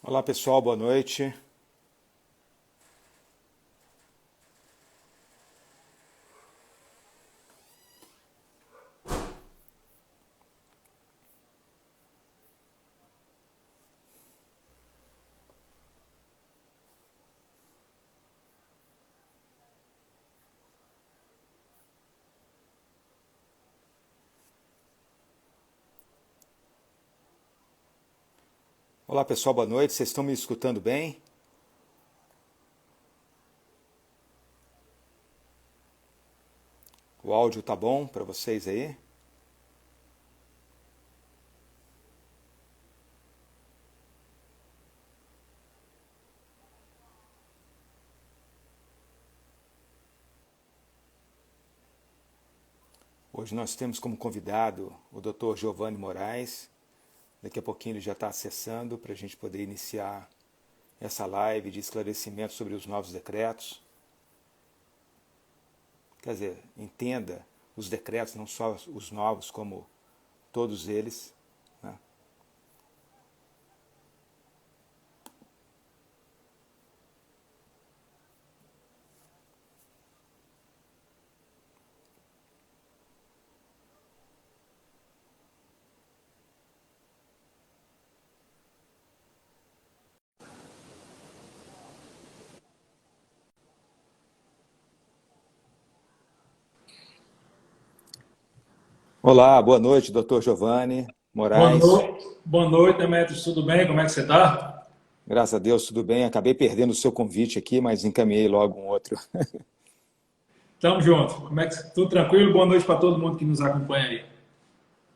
Olá pessoal, boa noite. Olá pessoal, boa noite. Vocês estão me escutando bem? O áudio tá bom para vocês aí? Hoje nós temos como convidado o Dr. Giovanni Moraes. Daqui a pouquinho ele já está acessando para a gente poder iniciar essa live de esclarecimento sobre os novos decretos. Quer dizer, entenda os decretos, não só os novos, como todos eles, né? Olá, boa noite, Dr. Giovanni Moraes. Boa noite, Demetrios, tudo bem? Como é que você está? Graças a Deus, tudo bem. Acabei perdendo o seu convite aqui, mas encaminhei logo um outro. Tamo junto. Como é que tudo tranquilo? Boa noite para todo mundo que nos acompanha aí.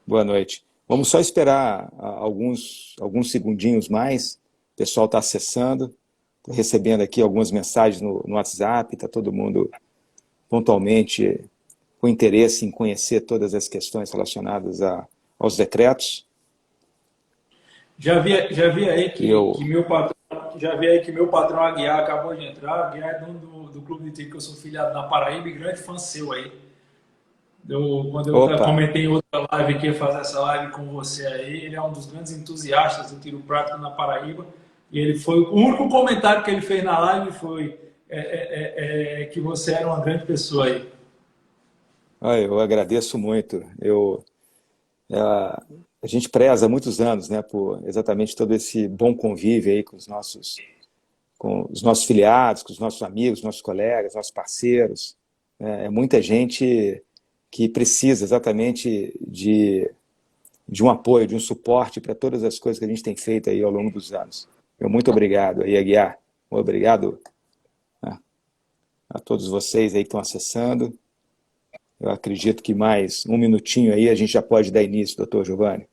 Boa noite. Vamos só esperar alguns segundinhos mais. O pessoal está acessando. Estou recebendo aqui algumas mensagens no WhatsApp. Está todo mundo pontualmente com interesse em conhecer todas as questões relacionadas aos decretos. Já vi aí que meu patrão, Aguiar acabou de entrar. Aguiar é dono do clube de tiro que eu sou filiado na Paraíba e grande fã seu aí. Quando eu Opa, comentei em outra live que ia fazer essa live com você aí, ele é um dos grandes entusiastas do tiro prático na Paraíba. E ele foi o único comentário que ele fez na live foi que você era uma grande pessoa aí. eu agradeço muito. A gente preza há muitos anos, né, por exatamente todo esse bom convívio aí com os nossos filiados, com os nossos amigos, nossos colegas, nossos parceiros. É muita gente que precisa exatamente de um apoio, de um suporte para todas as coisas que a gente tem feito aí ao longo dos anos. Muito obrigado aí, Aguiar. Obrigado, né, a todos vocês aí que estão acessando. Eu acredito que mais um minutinho aí a gente já pode dar início, doutor Giovanni.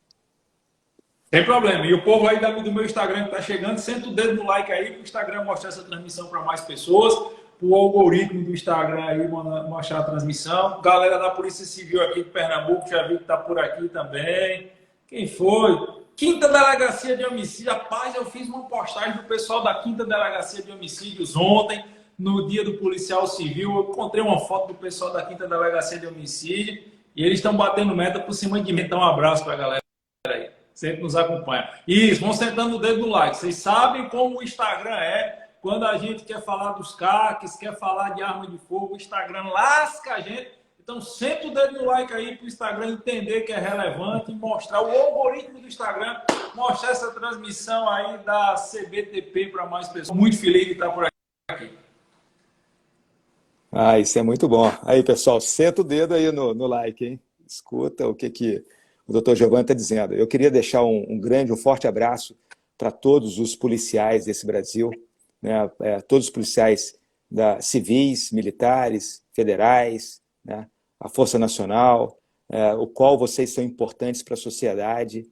Sem problema. E o povo aí do meu Instagram que está chegando, senta o dedo no like aí para o Instagram mostrar essa transmissão para mais pessoas, para o algoritmo do Instagram aí mostrar a transmissão. Galera da Polícia Civil aqui de Pernambuco, já vi que está por aqui também. Quem foi? Quinta Delegacia de Homicídio. Rapaz, eu fiz uma postagem do pessoal da Quinta Delegacia de Homicídios ontem, no dia do policial civil. Eu encontrei uma foto do pessoal da Quinta Delegacia de Homicídio e eles estão batendo meta por cima de mim. Então, um abraço para a galera aí. Sempre nos acompanha. Isso, vão sentando o dedo no like. Vocês sabem como o Instagram é. Quando a gente quer falar dos CACs, quer falar de arma de fogo, o Instagram lasca a gente. Então, senta o dedo no like aí para o Instagram entender que é relevante e mostrar o algoritmo do Instagram, mostrar essa transmissão aí da CBTP para mais pessoas. Muito feliz de estar por aqui. Isso é muito bom. Aí, pessoal, senta o dedo aí no like, hein? Escuta o que o doutor Giovanni está dizendo. Eu queria deixar um forte abraço para todos os policiais desse Brasil, né? Todos os policiais civis, militares, federais, né? A Força Nacional, o qual vocês são importantes para a sociedade,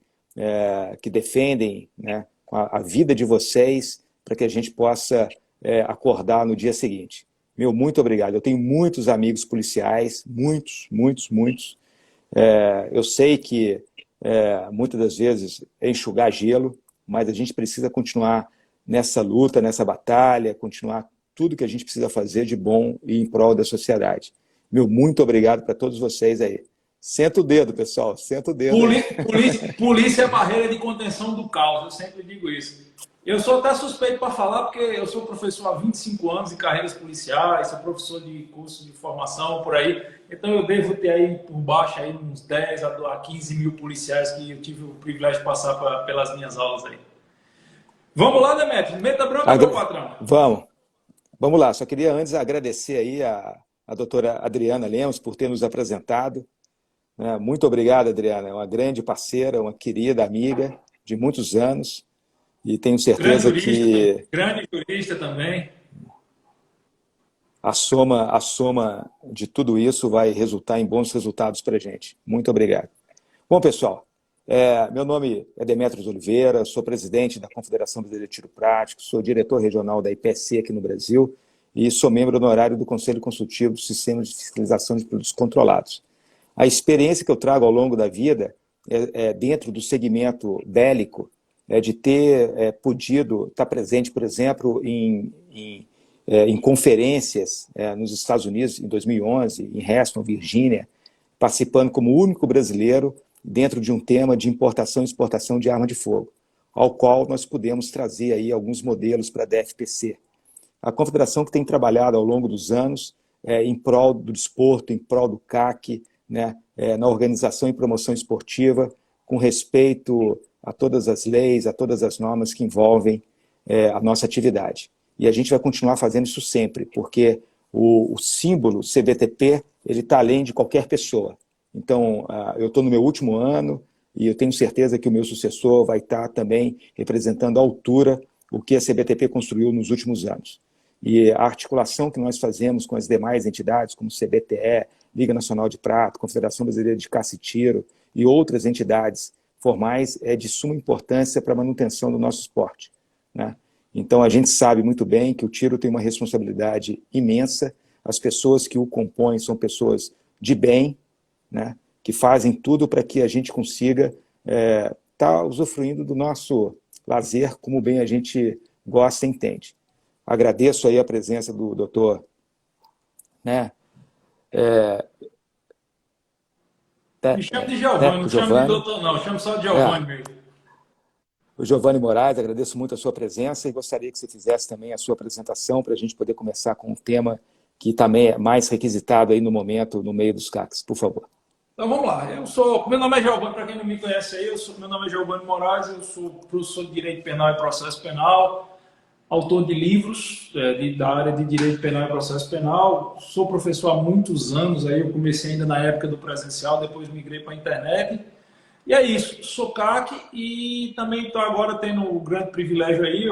que defendem, né, a vida de vocês para que a gente possa acordar no dia seguinte. Muito obrigado. Eu tenho muitos amigos policiais, muitos. Eu sei que muitas das vezes é enxugar gelo, mas a gente precisa continuar nessa luta, nessa batalha, continuar tudo que a gente precisa fazer de bom e em prol da sociedade. Muito obrigado para todos vocês aí. Senta o dedo, pessoal. Senta o dedo aí. Polícia é a barreira de contenção do caos, eu sempre digo isso. Eu sou até suspeito para falar, porque eu sou professor há 25 anos de carreiras policiais, sou professor de curso de formação por aí. Então eu devo ter aí por baixo aí uns 10 a 15 mil policiais que eu tive o privilégio de passar pelas minhas aulas aí. Vamos lá, Demetrio, meta branca, meu patrão. Vamos lá. Só queria antes agradecer aí a doutora Adriana Lemos por ter nos apresentado. Muito obrigado, Adriana. É uma grande parceira, uma querida amiga de muitos anos. E tenho certeza que... Grande jurista também. A soma de tudo isso vai resultar em bons resultados para a gente. Muito obrigado. Bom, pessoal, meu nome é Demetrios Oliveira, sou presidente da Confederação Brasileira de Tiro Prático, sou diretor regional da IPSC aqui no Brasil e sou membro honorário do Conselho Consultivo do Sistema de Fiscalização de Produtos Controlados. A experiência que eu trago ao longo da vida, dentro do segmento bélico, de ter podido estar presente, por exemplo, em conferências nos Estados Unidos, em 2011, em Reston, Virgínia, participando como único brasileiro dentro de um tema de importação e exportação de arma de fogo, ao qual nós pudemos trazer aí alguns modelos para a DFPC. A confederação que tem trabalhado ao longo dos anos em prol do desporto, em prol do CAC, né, na organização e promoção esportiva, com respeito a todas as leis, a todas as normas que envolvem a nossa atividade. E a gente vai continuar fazendo isso sempre, porque o símbolo CBTP ele está além de qualquer pessoa. Então, eu estou no meu último ano e eu tenho certeza que o meu sucessor vai estar também representando à altura o que a CBTP construiu nos últimos anos. E a articulação que nós fazemos com as demais entidades, como CBTE, Liga Nacional de Prato, Confederação Brasileira de Caça e Tiro e outras entidades formais, é de suma importância para a manutenção do nosso esporte, né? Então, a gente sabe muito bem que o tiro tem uma responsabilidade imensa, as pessoas que o compõem são pessoas de bem, né, que fazem tudo para que a gente consiga estar usufruindo do nosso lazer como bem a gente gosta e entende. Agradeço aí a presença do doutor, né, me chama de Giovanni, não chama de doutor não, chama só de Giovanni mesmo. O Giovanni Moraes, agradeço muito a sua presença e gostaria que você fizesse também a sua apresentação para a gente poder começar com um tema que também é mais requisitado aí no momento, no meio dos CACs, por favor. Então vamos lá, meu nome é Giovanni, para quem não me conhece aí, meu nome é Giovanni Moraes, eu sou professor de Direito Penal e Processo Penal, autor de livros da área de Direito Penal e Processo Penal, sou professor há muitos anos, aí eu comecei ainda na época do presencial, depois migrei para a internet. E é isso, sou CAC e também estou agora tendo o grande privilégio aí,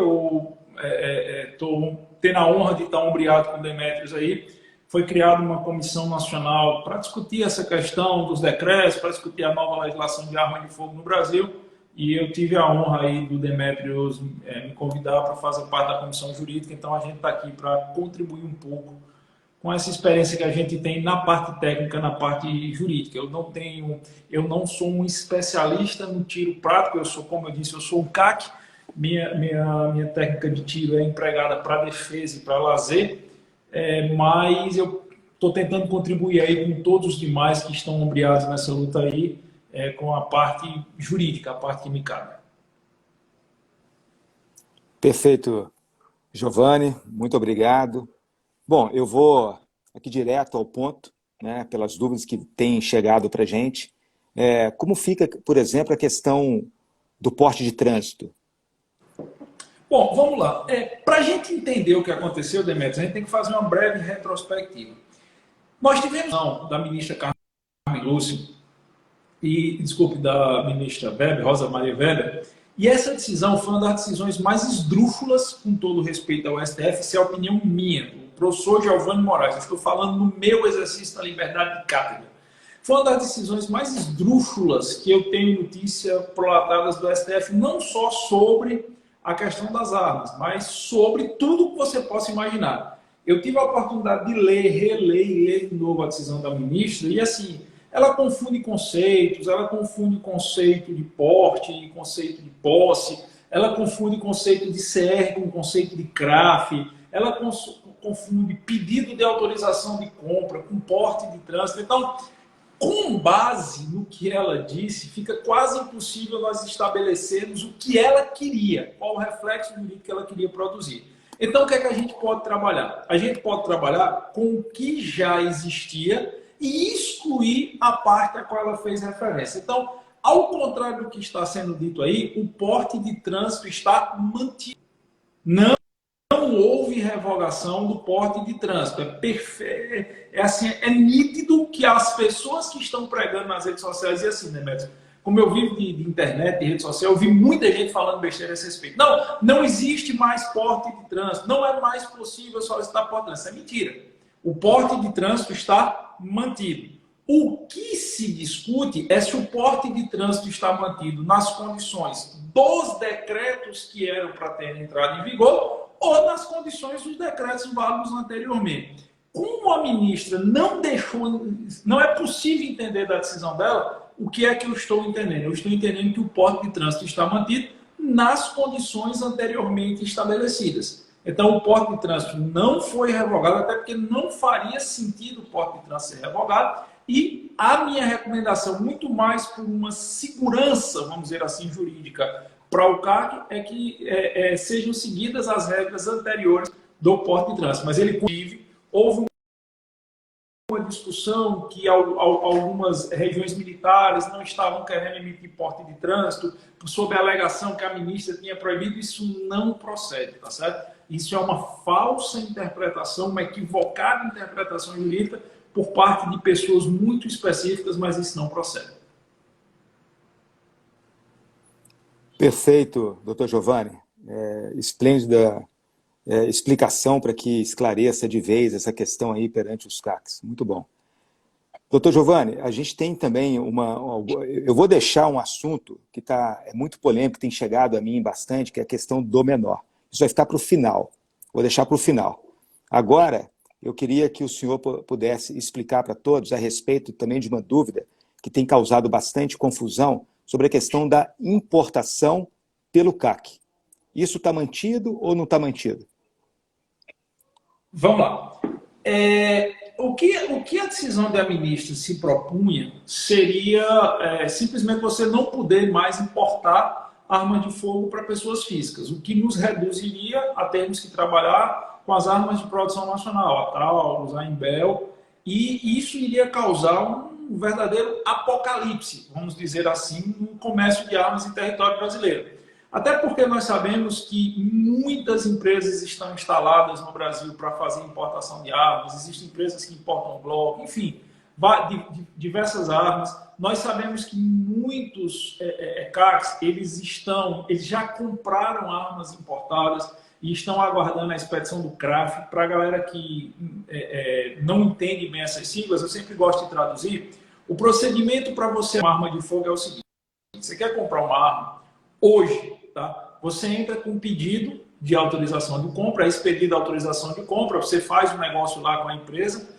estou tendo a honra de estar ombreado com o Demetrios aí. Foi criada uma comissão nacional para discutir essa questão dos decretos, para discutir a nova legislação de arma de fogo no Brasil. E eu tive a honra aí do Demetrios me convidar para fazer parte da comissão jurídica, então a gente está aqui para contribuir um pouco com essa experiência que a gente tem na parte técnica, na parte jurídica. Eu não sou um especialista no tiro prático, eu sou, como eu disse, eu sou um CAC, minha técnica de tiro é empregada para defesa e para lazer, mas eu estou tentando contribuir aí com todos os demais que estão ombreados nessa luta aí, com a parte jurídica, a parte que me cabe. Perfeito, Giovanni, muito obrigado. Bom, eu vou aqui direto ao ponto, né, pelas dúvidas que têm chegado para a gente. Como fica, por exemplo, a questão do porte de trânsito? Bom, vamos lá. Para a gente entender o que aconteceu, Demetrios, a gente tem que fazer uma breve retrospectiva. Nós tivemos da ministra Carmen Lúcia da ministra Rosa Maria Weber, e essa decisão foi uma das decisões mais esdrúxulas, com todo respeito ao STF, isso é a opinião minha, do professor Giovanni Moraes, eu estou falando no meu exercício da liberdade de cátedra. Foi uma das decisões mais esdrúxulas que eu tenho notícia prolatadas do STF, não só sobre a questão das armas, mas sobre tudo que você possa imaginar. Eu tive a oportunidade de ler, reler e ler de novo a decisão da ministra, e assim, ela confunde conceitos, ela confunde conceito de porte e conceito de posse, ela confunde conceito de CR com conceito de CRAF, ela confunde pedido de autorização de compra com porte de trânsito. Então, Com base no que ela disse, fica quase impossível nós estabelecermos o que ela queria, qual o reflexo jurídico que ela queria produzir. Então, o que é que a gente pode trabalhar? A gente pode trabalhar com o que já existia e excluir a parte a qual ela fez referência. Então, ao contrário do que está sendo dito aí, o porte de trânsito está mantido. Não houve revogação do porte de trânsito. É nítido que as pessoas que estão pregando nas redes sociais, e assim, né, Médio? Como eu vivo de internet, de rede social, eu vi muita gente falando besteira a esse respeito. Não existe mais porte de trânsito, não é mais possível solicitar porte de trânsito. Isso é mentira. O porte de trânsito está mantido. O que se discute é se o porte de trânsito está mantido nas condições dos decretos que eram para ter entrado em vigor ou nas condições dos decretos válidos anteriormente. Como a ministra não deixou, não é possível entender da decisão dela, o que é que eu estou entendendo? Eu estou entendendo que o porte de trânsito está mantido nas condições anteriormente estabelecidas. Então, o porte de trânsito não foi revogado, até porque não faria sentido o porte de trânsito ser revogado. E a minha recomendação, muito mais por uma segurança, vamos dizer assim, jurídica para o CAC, é que sejam seguidas as regras anteriores do porte de trânsito. Mas ele, inclusive, houve uma discussão que algumas regiões militares não estavam querendo emitir porte de trânsito sob a alegação que a ministra tinha proibido. Isso não procede, tá certo? Isso é uma falsa interpretação, uma equivocada interpretação jurídica por parte de pessoas muito específicas, mas isso não procede. Perfeito, doutor Giovanni. Esplêndida explicação para que esclareça de vez essa questão aí perante os CACs. Muito bom. Doutor Giovanni, a gente tem também eu vou deixar um assunto que é muito polêmico, tem chegado a mim bastante, que é a questão do menor. Isso vai ficar para o final. Vou deixar para o final. Agora, eu queria que o senhor pudesse explicar para todos a respeito também de uma dúvida que tem causado bastante confusão sobre a questão da importação pelo CAC. Isso está mantido ou não está mantido? Vamos lá. O que a decisão da ministra se propunha seria simplesmente você não poder mais importar armas de fogo para pessoas físicas, o que nos reduziria a termos que trabalhar com as armas de produção nacional, a Taurus, a Imbel, e isso iria causar um verdadeiro apocalipse, vamos dizer assim, no comércio de armas em território brasileiro. Até porque nós sabemos que muitas empresas estão instaladas no Brasil para fazer importação de armas, existem empresas que importam Glock, enfim, diversas armas. Nós sabemos que muitos CACs, eles já compraram armas importadas e estão aguardando a expedição do CRAF. Para a galera que não entende bem essas siglas, eu sempre gosto de traduzir. O procedimento para você uma arma de fogo é o seguinte: você quer comprar uma arma hoje, tá? Você entra com um pedido de autorização de compra, esse pedido de autorização de compra, você faz um negócio lá com a empresa,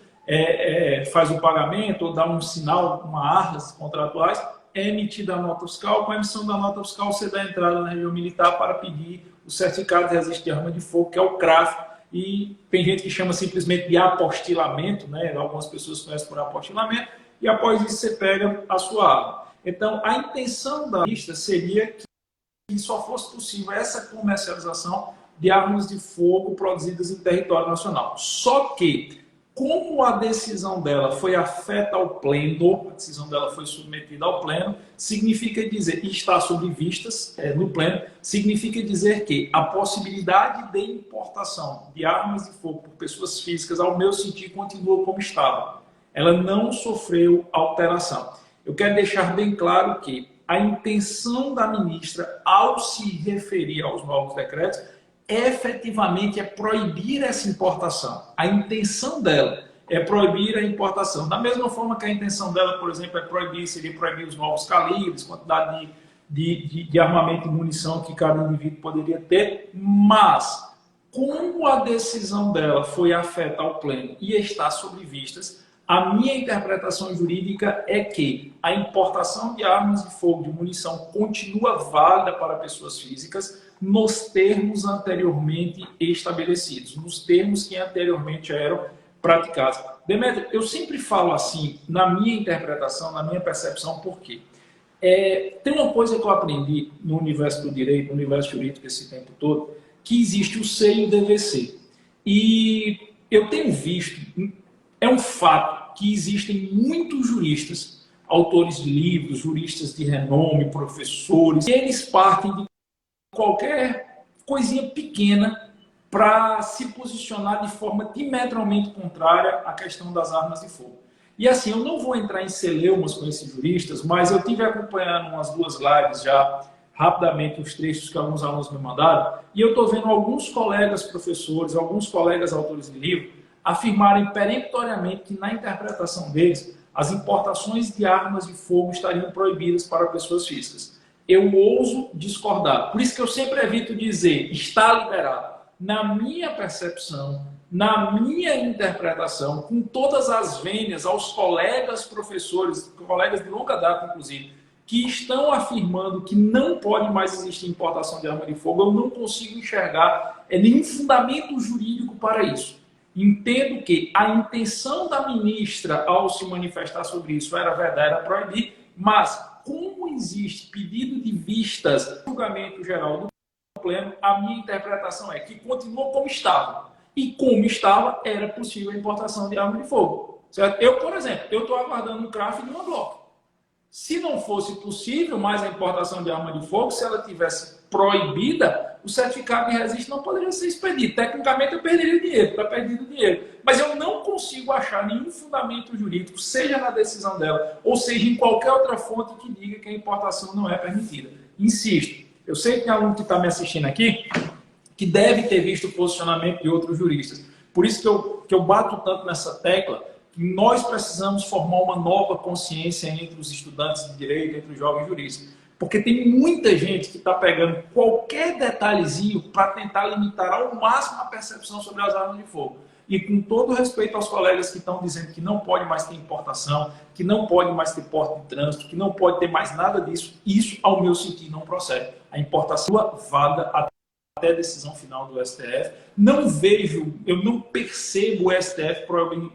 faz o pagamento ou dá um sinal, uma arras contratuais, é emitida a nota fiscal. Com a emissão da nota fiscal, você dá entrada na região militar para pedir o certificado de registro de arma de fogo, que é o CRAF, e tem gente que chama simplesmente de apostilamento, né? Algumas pessoas conhecem por apostilamento, e após isso você pega a sua arma. Então, a intenção da lista seria que só fosse possível essa comercialização de armas de fogo produzidas em território nacional. Só que, como a decisão dela foi afeta ao pleno, a decisão dela foi submetida ao pleno, significa dizer, e está sob vistas no pleno, significa dizer que a possibilidade de importação de armas de fogo por pessoas físicas, ao meu sentir, continua como estava. Ela não sofreu alteração. Eu quero deixar bem claro que a intenção da ministra, ao se referir aos novos decretos, efetivamente é proibir essa importação. A intenção dela é proibir a importação. Da mesma forma que a intenção dela, por exemplo, seria proibir os novos calibres, quantidade de armamento e munição que cada indivíduo poderia ter, mas como a decisão dela foi afeta ao pleno e está sob vistas, a minha interpretação jurídica é que a importação de armas de fogo, de munição, continua válida para pessoas físicas nos termos anteriormente estabelecidos, nos termos que anteriormente eram praticadas. Demetrio, eu sempre falo assim, na minha interpretação, na minha percepção, por quê? Tem uma coisa que eu aprendi no universo do direito, no universo jurídico esse tempo todo, que existe o C e o DVC. E eu tenho visto, é um fato que existem muitos juristas, autores de livros, juristas de renome, professores, e eles partem de qualquer coisinha pequena para se posicionar de forma diametralmente contrária à questão das armas de fogo. E assim, eu não vou entrar em celeumas com esses juristas, mas eu tive acompanhando umas 2 lives já, rapidamente, os trechos que alguns alunos me mandaram, e eu estou vendo alguns colegas professores, alguns colegas autores de livro, afirmarem peremptoriamente que, na interpretação deles, as importações de armas de fogo estariam proibidas para pessoas físicas. Eu ouso discordar. Por isso que eu sempre evito dizer, está liberado. Na minha percepção, na minha interpretação, com todas as vênias aos colegas professores, colegas de longa data, inclusive, que estão afirmando que não pode mais existir importação de arma de fogo, eu não consigo enxergar nenhum fundamento jurídico para isso. Entendo que a intenção da ministra ao se manifestar sobre isso era verdade, era proibir, mas como existe pedido de vistas, julgamento geral do pleno, a minha interpretação é que continua como estava. E como estava, era possível a importação de arma de fogo. Certo? Eu, por exemplo, eu estou aguardando um craft de uma Glock. Se não fosse possível mais a importação de arma de fogo, se ela tivesse proibida, o certificado de registro não poderia ser expedido. Tecnicamente, eu perderia o dinheiro, está perdido o dinheiro. Mas eu não consigo achar nenhum fundamento jurídico, seja na decisão dela, ou seja em qualquer outra fonte que diga que a importação não é permitida. Insisto, eu sei que tem aluno que está me assistindo aqui que deve ter visto o posicionamento de outros juristas. Por isso que eu bato tanto nessa tecla, que nós precisamos formar uma nova consciência entre os estudantes de direito, entre os jovens juristas. Porque tem muita gente que está pegando qualquer detalhezinho para tentar limitar ao máximo a percepção sobre as armas de fogo. E com todo respeito aos colegas que estão dizendo que não pode mais ter importação, que não pode mais ter porta de trânsito, que não pode ter mais nada disso, isso, ao meu sentir, não procede. A importação é válida até a decisão final do STF. Não vejo, eu não percebo o STF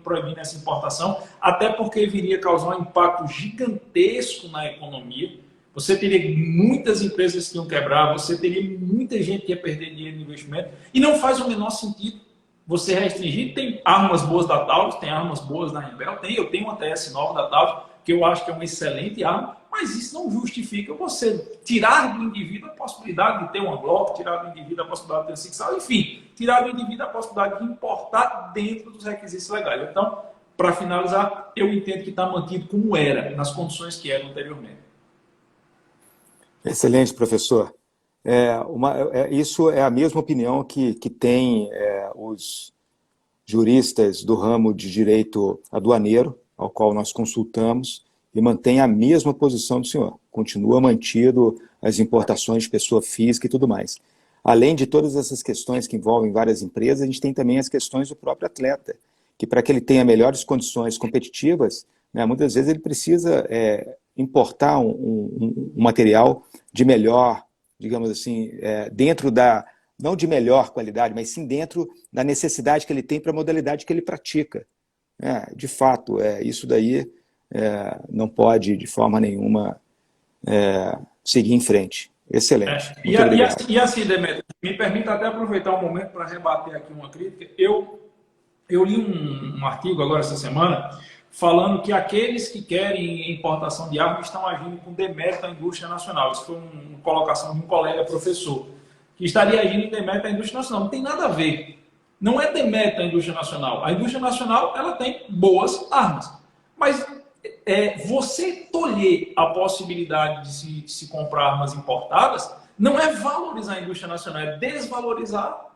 proibindo essa importação, até porque viria causar um impacto gigantesco na economia. Você teria muitas empresas que iam quebrar, você teria muita gente que ia perder dinheiro no investimento, e não faz o menor sentido você restringir. Tem armas boas da Taurus, tem armas boas da Rebel, eu tenho uma TS nova da Taurus, que eu acho que é uma excelente arma, mas isso não justifica você tirar do indivíduo a possibilidade de ter uma Glock, tirar do indivíduo a possibilidade de ter um Six, enfim, tirar do indivíduo a possibilidade de importar dentro dos requisitos legais. Então, para finalizar, eu entendo que está mantido como era, nas condições que eram anteriormente. Excelente, professor. Isso é a mesma opinião que tem os juristas do ramo de direito aduaneiro, ao qual nós consultamos, e mantém a mesma posição do senhor. Continua mantido as importações de pessoa física e tudo mais. Além de todas essas questões que envolvem várias empresas, a gente tem também as questões do próprio atleta, que para que ele tenha melhores condições competitivas, né, muitas vezes ele precisa importar um material de melhor, digamos assim, dentro da, não de melhor qualidade, mas sim dentro da necessidade que ele tem para a modalidade que ele pratica. De fato, isso daí não pode, de forma nenhuma, seguir em frente. Excelente. E assim, Demetrio, me permita até aproveitar um momento para rebater aqui uma crítica. Eu li um artigo agora essa semana falando que aqueles que querem importação de armas estão agindo com demérito à indústria nacional. Isso foi uma colocação de um colega professor, que estaria agindo em demérito à indústria nacional. Não tem nada a ver. Não é demérito à indústria nacional. A indústria nacional ela tem boas armas. Mas você tolher a possibilidade de se comprar armas importadas não é valorizar a indústria nacional, é desvalorizar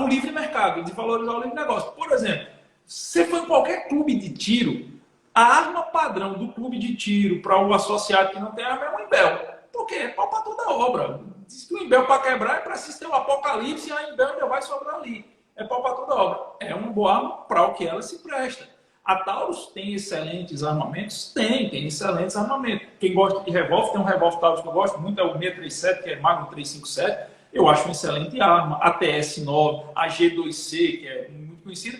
o livre mercado, desvalorizar o livre negócio. Por exemplo, você foi em qualquer clube de tiro, a arma padrão do clube de tiro para o associado que não tem arma é um Imbel. Por quê? É pau para toda obra. Diz que o Imbel para quebrar é preciso ter um apocalipse e a Imbel ainda vai sobrar ali. É pau para toda obra. É uma boa arma para o que ela se presta. A Taurus tem excelentes armamentos? Tem excelentes armamentos. Quem gosta de revólver, tem um revólver Taurus que eu gosto muito, é o 637, que é Magnum 357. Eu acho uma excelente arma. A TS9, a G2C, que é muito conhecida.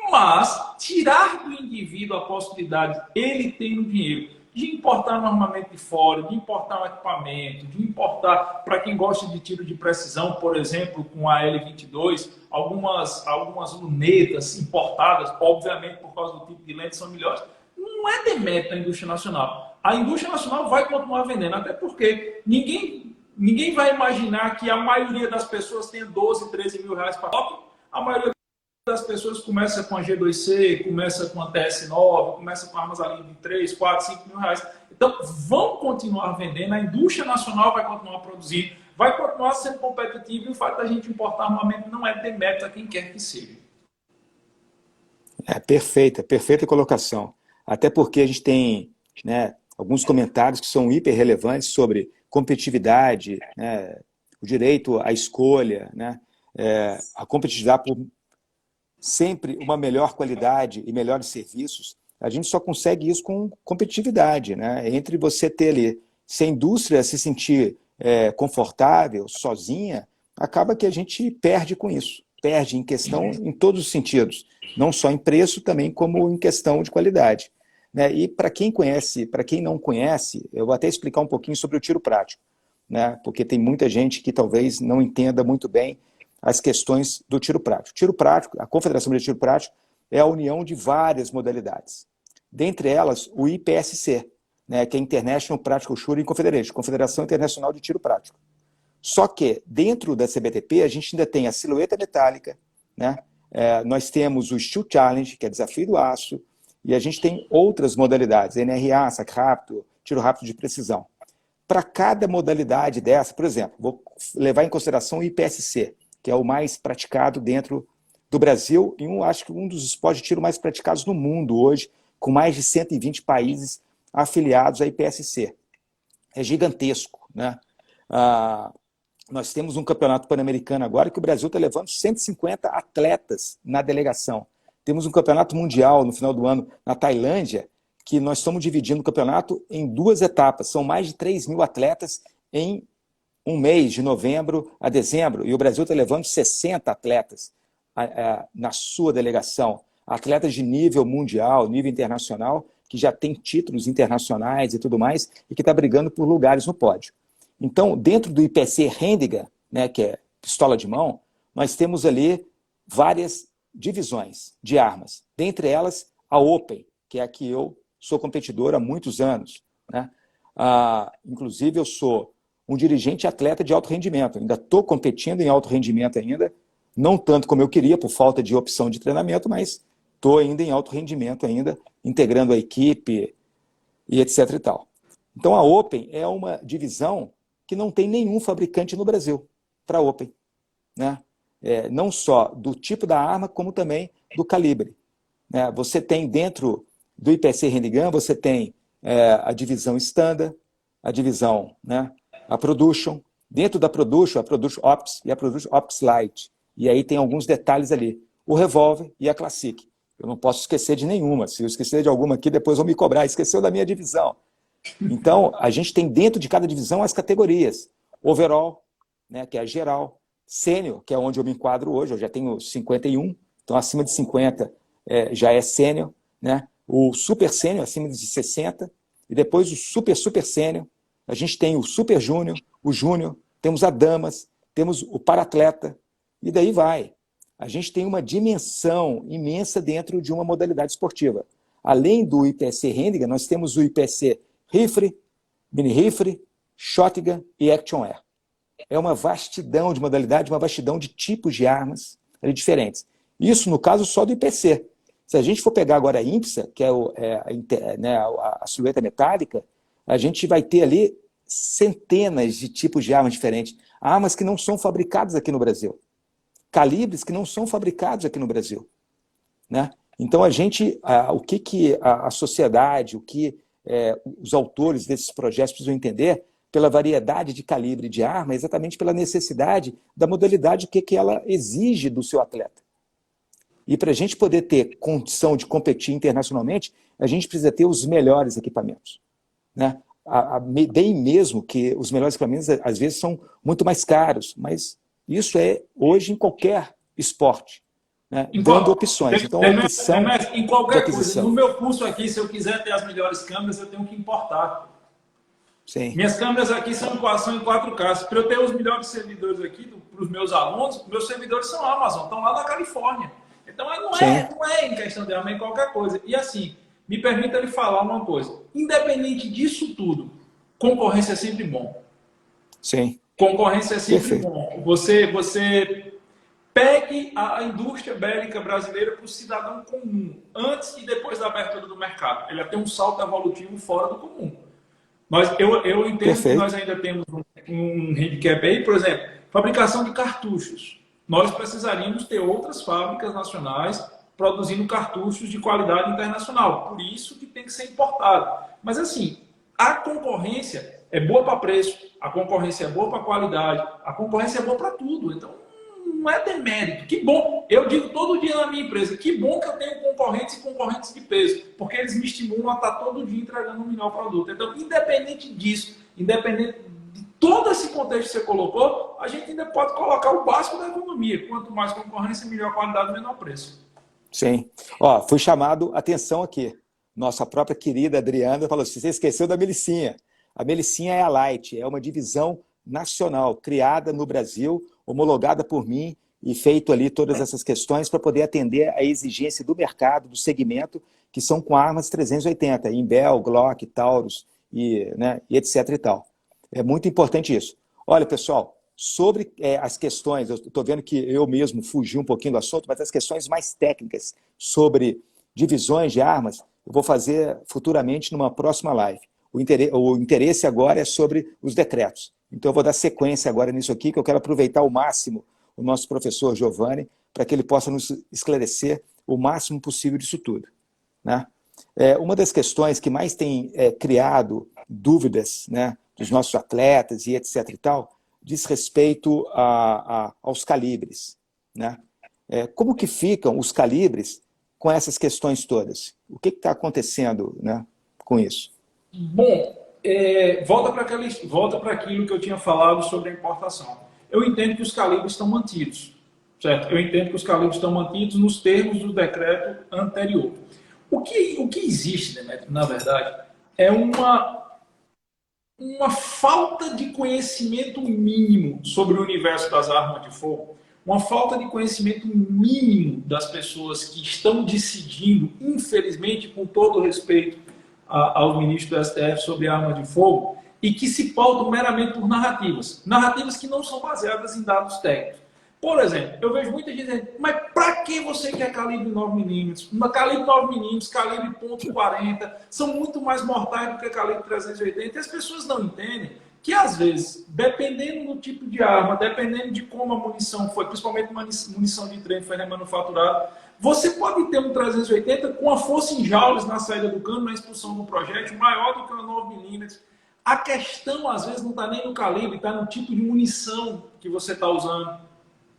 mas tirar do indivíduo a possibilidade, ele tem o dinheiro, de importar um armamento de fora, de importar um equipamento, de importar, para quem gosta de tiro de precisão, por exemplo, com a L22, algumas lunetas importadas, obviamente por causa do tipo de lente, são melhores. Não é demérito da indústria nacional. A indústria nacional vai continuar vendendo, até porque ninguém vai imaginar que a maioria das pessoas tenha 12, 13 mil reais para top. A maioria das pessoas começa com a G2C, começa com a TS9, começa com armas ali de 3, 4, 5 mil reais. Então, vão continuar vendendo, a indústria nacional vai continuar produzindo, vai continuar sendo competitiva e o fato da gente importar armamento não é demérito a quem quer que seja. Perfeita colocação. Até porque a gente tem, né, alguns comentários que são hiper relevantes sobre competitividade, né, o direito à escolha, né, a competitividade por sempre uma melhor qualidade e melhores serviços. A gente só consegue isso com competitividade, né? Entre você ter ali, se a indústria se sentir confortável, sozinha, acaba que a gente perde com isso. Perde em questão em todos os sentidos. Não só em preço, também como em questão de qualidade. Né? E para quem conhece, para quem não conhece, eu vou até explicar um pouquinho sobre o tiro prático, né? Porque tem muita gente que talvez não entenda muito bem as questões do tiro prático. Tiro prático, a Confederação de Tiro Prático é a união de várias modalidades. Dentre elas, o IPSC, né, que é International Practical Shooting Confederation, Confederação Internacional de Tiro Prático. Só que, dentro da CBTP, a gente ainda tem a silhueta metálica, né? Nós temos o Steel Challenge, que é desafio do aço, e a gente tem outras modalidades, NRA, saque rápido, tiro rápido de precisão. Para cada modalidade dessa, por exemplo, vou levar em consideração o IPSC, que é o mais praticado dentro do Brasil, e acho que um dos esportes de tiro mais praticados no mundo hoje, com mais de 120 países afiliados à IPSC. É gigantesco, né? Nós temos um campeonato pan-americano agora que o Brasil está levando 150 atletas na delegação. Temos um campeonato mundial no final do ano na Tailândia, que nós estamos dividindo o campeonato em 2 etapas. São mais de 3 mil atletas em um mês, de novembro a dezembro, e o Brasil está levando 60 atletas na sua delegação, atletas de nível mundial, nível internacional, que já tem títulos internacionais e tudo mais, e que está brigando por lugares no pódio. Então, dentro do IPC Handgun, né, que é pistola de mão, nós temos ali várias divisões de armas, dentre elas a Open, que é a que eu sou competidor há muitos anos, né? Inclusive, eu sou um dirigente atleta de alto rendimento. Ainda estou competindo em alto rendimento ainda, não tanto como eu queria, por falta de opção de treinamento, mas estou ainda em alto rendimento ainda, integrando a equipe e etc e tal. Então a Open é uma divisão que não tem nenhum fabricante no Brasil para a Open, né? Não só do tipo da arma, como também do calibre. Né? Você tem dentro do IPC Handgun, você tem a divisão Standard, a divisão, né, a Production, dentro da Production, a Production Ops e a Production Ops Lite. E aí tem alguns detalhes ali. O Revolver e a Classic. Eu não posso esquecer de nenhuma. Se eu esquecer de alguma aqui, depois vão me cobrar. Esqueceu da minha divisão. Então, a gente tem dentro de cada divisão as categorias. Overall, né, que é a geral. Sênior, que é onde eu me enquadro hoje. Eu já tenho 51. Então, acima de 50 já é sênior. Né? O Super Sênior, acima de 60. E depois o Super Sênior. A gente tem o Super Júnior, o Júnior, temos a Damas, temos o Paratleta, e daí vai. A gente tem uma dimensão imensa dentro de uma modalidade esportiva. Além do IPSC Handgun, nós temos o IPSC Rifle, Mini Rifle, Shotgun e Action Air. É uma vastidão de modalidade, uma vastidão de tipos de armas diferentes. Isso no caso só do IPC. Se a gente for pegar agora a IMPSA, que é a silhueta metálica, a gente vai ter ali centenas de tipos de armas diferentes. Armas que não são fabricadas aqui no Brasil. Calibres que não são fabricados aqui no Brasil. Né? Então, o que a sociedade, o que os autores desses projetos precisam entender pela variedade de calibre de arma, é exatamente pela necessidade da modalidade, o que ela exige do seu atleta. E para a gente poder ter condição de competir internacionalmente, a gente precisa ter os melhores equipamentos. Né? Bem mesmo que os melhores equipamentos às vezes são muito mais caros, mas isso é hoje em qualquer esporte. né, dando opções. Então, a opção em de qualquer coisa, aquisição. no meu curso aqui, se eu quiser ter as melhores câmeras, eu tenho que importar. Sim. Minhas câmeras aqui são em 4K. Para eu ter os melhores servidores aqui para os meus alunos, meus servidores são Amazon, estão lá na Califórnia. Então, não é em questão de arma, é em qualquer coisa. E assim, me permita lhe falar uma coisa. Independente disso tudo, concorrência é sempre bom. Sim. Concorrência é sempre Perfeito. bom. Você pegue a indústria bélica brasileira para o cidadão comum, antes e depois da abertura do mercado. Ele tem um salto evolutivo fora do comum. Mas eu entendo Perfeito. que nós ainda temos um handicap aí, por exemplo, fabricação de cartuchos. Nós precisaríamos ter outras fábricas nacionais produzindo cartuchos de qualidade internacional. Por isso que tem que ser importado. Mas assim, a concorrência é boa para preço, a concorrência é boa para qualidade, a concorrência é boa para tudo. Então, não é demérito. Que bom. Eu digo todo dia na minha empresa, que bom que eu tenho concorrentes e concorrentes de peso, porque eles me estimulam a estar todo dia entregando um melhor produto. Então, independente disso, independente de todo esse contexto que você colocou, a gente ainda pode colocar o básico da economia. Quanto mais concorrência, melhor qualidade, menor preço. Sim. Ó, fui chamado atenção aqui. Nossa própria querida Adriana falou assim, você esqueceu da Melicinha. A Melicinha é a Light, é uma divisão nacional, criada no Brasil, homologada por mim e feito ali todas essas questões para poder atender a exigência do mercado, do segmento, que são com armas 380, Imbel, Glock, Taurus e, né, e etc e tal. É muito importante isso. Olha, pessoal, sobre as questões, eu estou vendo que eu mesmo fugi um pouquinho do assunto, mas as questões mais técnicas sobre divisões de armas, eu vou fazer futuramente numa próxima live. O interesse agora é sobre os decretos. Então, eu vou dar sequência agora nisso aqui, que eu quero aproveitar ao máximo o nosso professor Giovanni, para que ele possa nos esclarecer o máximo possível disso tudo, né? Uma das questões que mais tem criado dúvidas, né, dos nossos atletas e etc. e tal, diz respeito aos calibres, né? Como que ficam os calibres com essas questões todas? O que está acontecendo, né, com isso? Bom, volta para aquilo que eu tinha falado sobre a importação. Eu entendo que os calibres estão mantidos, certo? Eu entendo que os calibres estão mantidos nos termos do decreto anterior. O que existe, Demetrio, na verdade, é uma falta de conhecimento mínimo sobre o universo das armas de fogo, uma falta de conhecimento mínimo das pessoas que estão decidindo, infelizmente, com todo respeito ao ministro do STF sobre armas de fogo, e que se pautam meramente por narrativas que não são baseadas em dados técnicos. Por exemplo, eu vejo muita gente dizendo, mas para que você quer calibre 9mm? Calibre 9mm, calibre .40, são muito mais mortais do que calibre 380, e as pessoas não entendem que, às vezes, dependendo do tipo de arma, dependendo de como a munição foi, principalmente munição de treino foi remanufaturada, você pode ter um 380 com a força em joules na saída do cano, na expulsão do projétil, maior do que um 9mm. A questão, às vezes, não está nem no calibre, está no tipo de munição que você está usando.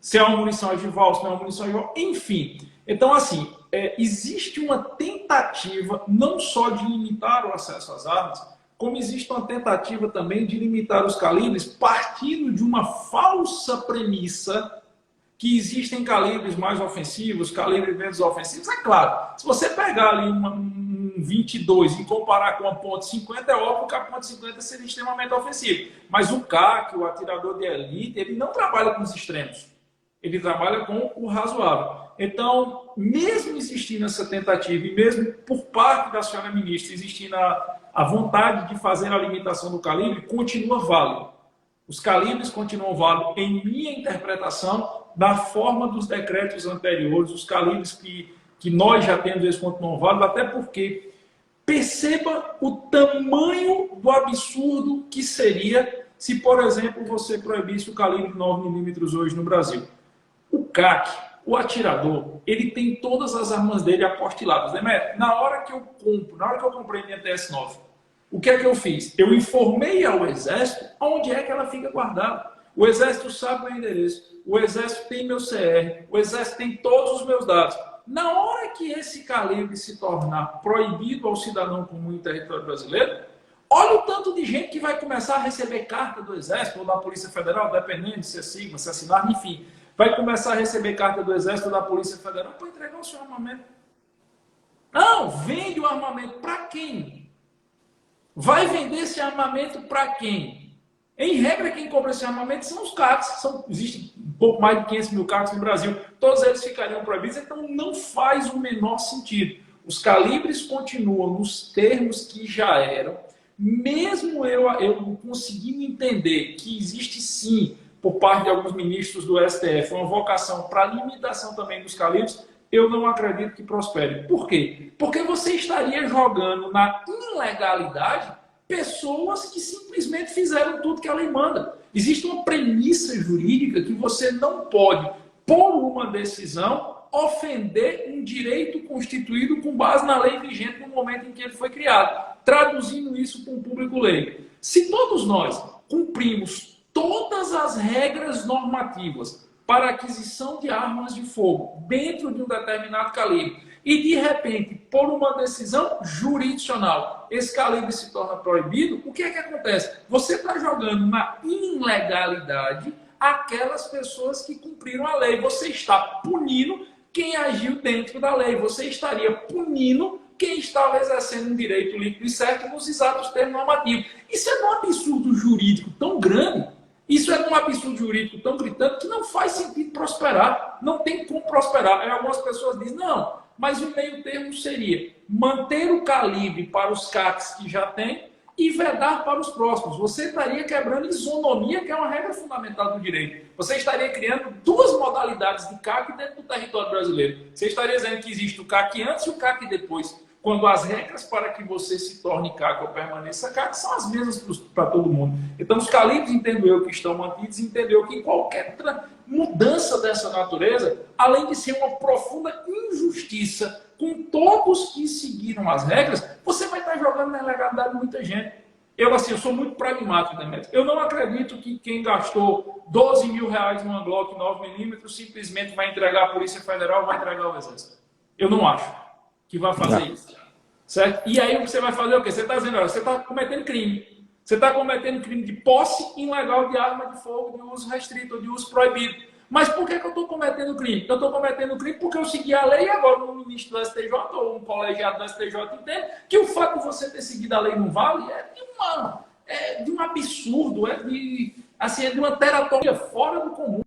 Se é uma munição ogival, se não é uma munição ogival, enfim. Então, assim, existe uma tentativa não só de limitar o acesso às armas, como existe uma tentativa também de limitar os calibres partindo de uma falsa premissa que existem calibres mais ofensivos, calibres menos ofensivos. É claro, se você pegar ali um 22 e comparar com a .50, é óbvio que a .50 seria extremamente ofensivo. Mas o CAC, o atirador de elite, ele não trabalha com os extremos. Ele trabalha com o razoável. Então, mesmo existindo essa tentativa, e mesmo por parte da senhora ministra existindo a vontade de fazer a limitação do calibre, continua válido. Os calibres continuam válidos, em minha interpretação, da forma dos decretos anteriores, os calibres que nós já temos, eles continuam válidos, até porque perceba o tamanho do absurdo que seria se, por exemplo, você proibisse o calibre 9mm hoje no Brasil. O CAC, o atirador, ele tem todas as armas dele apostiladas. Demetrio, na hora que eu comprei minha TS9, o que é que eu fiz? Eu informei ao Exército onde é que ela fica guardada. O Exército sabe meu endereço, o Exército tem meu CR, o Exército tem todos os meus dados. Na hora que esse calibre se tornar proibido ao cidadão comum em território brasileiro, olha o tanto de gente que vai começar a receber carta do Exército ou da Polícia Federal, dependendo de se é sigma, se é SINAR, enfim. vai começar a receber carta do Exército ou da Polícia Federal para entregar o seu armamento. Não, vende o armamento para quem? Vai vender esse armamento para quem? Em regra, quem compra esse armamento são os CACs. Existem um pouco mais de 500 mil CACs no Brasil. Todos eles ficariam proibidos, então não faz o menor sentido. Os calibres continuam nos termos que já eram. Mesmo eu conseguindo entender que existe sim, por parte de alguns ministros do STF, uma vocação para limitação também dos calibres, eu não acredito que prospere. Por quê? Porque você estaria jogando na ilegalidade pessoas que simplesmente fizeram tudo que a lei manda. Existe uma premissa jurídica que você não pode, por uma decisão, ofender um direito constituído com base na lei vigente no momento em que ele foi criado. Traduzindo isso para um público leigo. Se todos nós cumprimos todas as regras normativas para aquisição de armas de fogo dentro de um determinado calibre e, de repente, por uma decisão jurisdicional, esse calibre se torna proibido, o que é que acontece? Você está jogando na ilegalidade aquelas pessoas que cumpriram a lei. Você está punindo quem agiu dentro da lei. Você estaria punindo quem estava exercendo um direito líquido e certo nos exatos termos normativos. Isso é um absurdo jurídico tão grande, isso é um absurdo jurídico tão gritante que não faz sentido prosperar. Não tem como prosperar. Aí algumas pessoas dizem, não, mas o meio termo seria manter o calibre para os CACs que já tem e vedar para os próximos. Você estaria quebrando isonomia, que é uma regra fundamental do direito. Você estaria criando duas modalidades de CAC dentro do território brasileiro. Você estaria dizendo que existe o CAC antes e o CAC depois, quando as regras para que você se torne CAC ou permaneça CAC são as mesmas para todo mundo. Então, os calibres, entendo eu, que estão mantidos, entendeu que qualquer mudança dessa natureza, além de ser uma profunda injustiça com todos que seguiram as regras, você vai estar jogando na ilegalidade muita gente. Eu sou muito pragmático, Demetrio. Eu não acredito que quem gastou 12 mil reais numa Glock 9mm simplesmente vai entregar à Polícia Federal ou vai entregar ao Exército. Eu não acho que vai fazer isso. Certo? E aí você vai fazer o quê? Você está dizendo, olha, você está cometendo crime. Você está cometendo crime de posse ilegal de arma de fogo de uso restrito, de uso proibido. Mas por que eu estou cometendo crime? Eu estou cometendo crime porque eu segui a lei e agora um ministro do STJ ou um colegiado do STJ entende que o fato de você ter seguido a lei não vale é de um absurdo, é de uma teratoria fora do comum,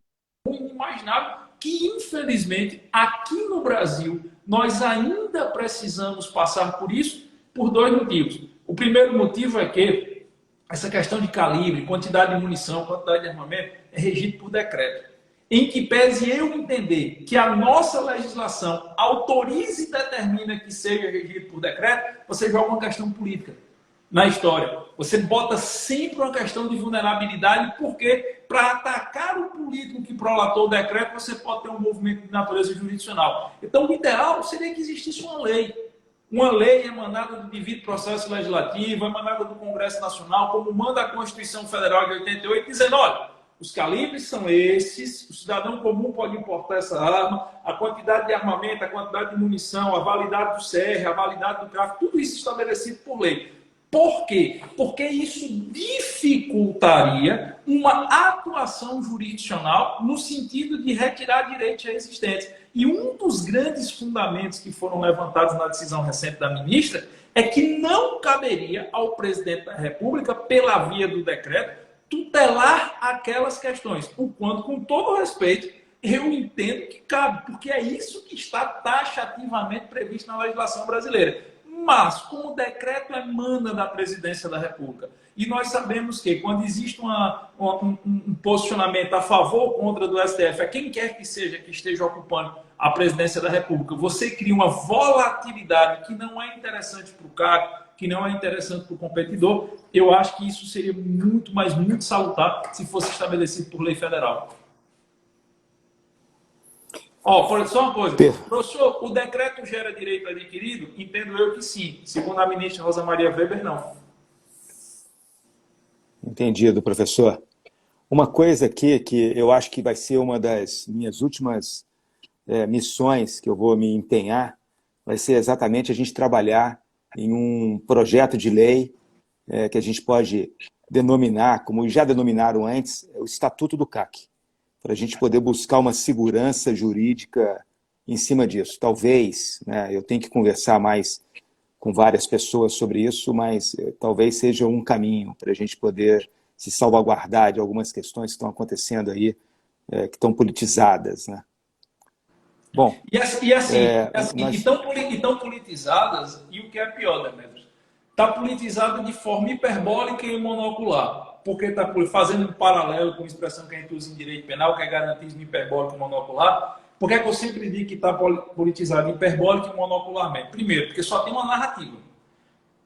inimaginável, que infelizmente aqui no Brasil nós ainda precisamos passar por isso por dois motivos. O primeiro motivo é que essa questão de calibre, quantidade de munição, quantidade de armamento é regido por decreto. Em que pese eu entender que a nossa legislação autorize e determina que seja regido por decreto, você joga uma questão política na história. Você bota sempre uma questão de vulnerabilidade, porque para atacar o político que prolatou o decreto, você pode ter um movimento de natureza jurisdicional. Então, o ideal seria que existisse uma lei. Uma lei emanada do devido processo legislativo, emanada do Congresso Nacional, como manda a Constituição Federal de 88, dizendo, olha, os calibres são esses, o cidadão comum pode importar essa arma, a quantidade de armamento, a quantidade de munição, a validade do CR, a validade do CRAF, tudo isso estabelecido por lei. Por quê? Porque isso dificultaria uma atuação jurisdicional no sentido de retirar direitos já existentes. E um dos grandes fundamentos que foram levantados na decisão recente da ministra é que não caberia ao presidente da República, pela via do decreto, tutelar aquelas questões. O quanto, com todo respeito, eu entendo que cabe, porque é isso que está taxativamente previsto na legislação brasileira. Mas, como o decreto emana da presidência da República, e nós sabemos que quando existe um posicionamento a favor ou contra do STF, a quem quer que seja que esteja ocupando a presidência da República, você cria uma volatilidade que não é interessante para o cargo, que não é interessante para o competidor. Eu acho que isso seria muito, mas muito salutar se fosse estabelecido por lei federal. Só uma coisa. Professor, o decreto gera direito adquirido? Entendo eu que sim. Segundo a ministra Rosa Maria Weber, não. Entendido, professor. Uma coisa aqui que eu acho que vai ser uma das minhas últimas missões que eu vou me empenhar, vai ser exatamente a gente trabalhar em um projeto de lei que a gente pode denominar, como já denominaram antes, o Estatuto do CAC. para a gente poder buscar uma segurança jurídica em cima disso. Talvez, né, eu tenho que conversar mais com várias pessoas sobre isso, mas talvez seja um caminho para a gente poder se salvaguardar de algumas questões que estão acontecendo aí, que estão politizadas, né? Bom, e tão politizadas, e o que é pior, Demetrios, está politizada de forma hiperbólica e monocular. Porque está fazendo um paralelo com a expressão que a gente usa em direito penal, que é garantismo hiperbólico e monocular. Por que é que eu sempre digo que está politizado hiperbólico e monocularmente? Primeiro, porque só tem uma narrativa.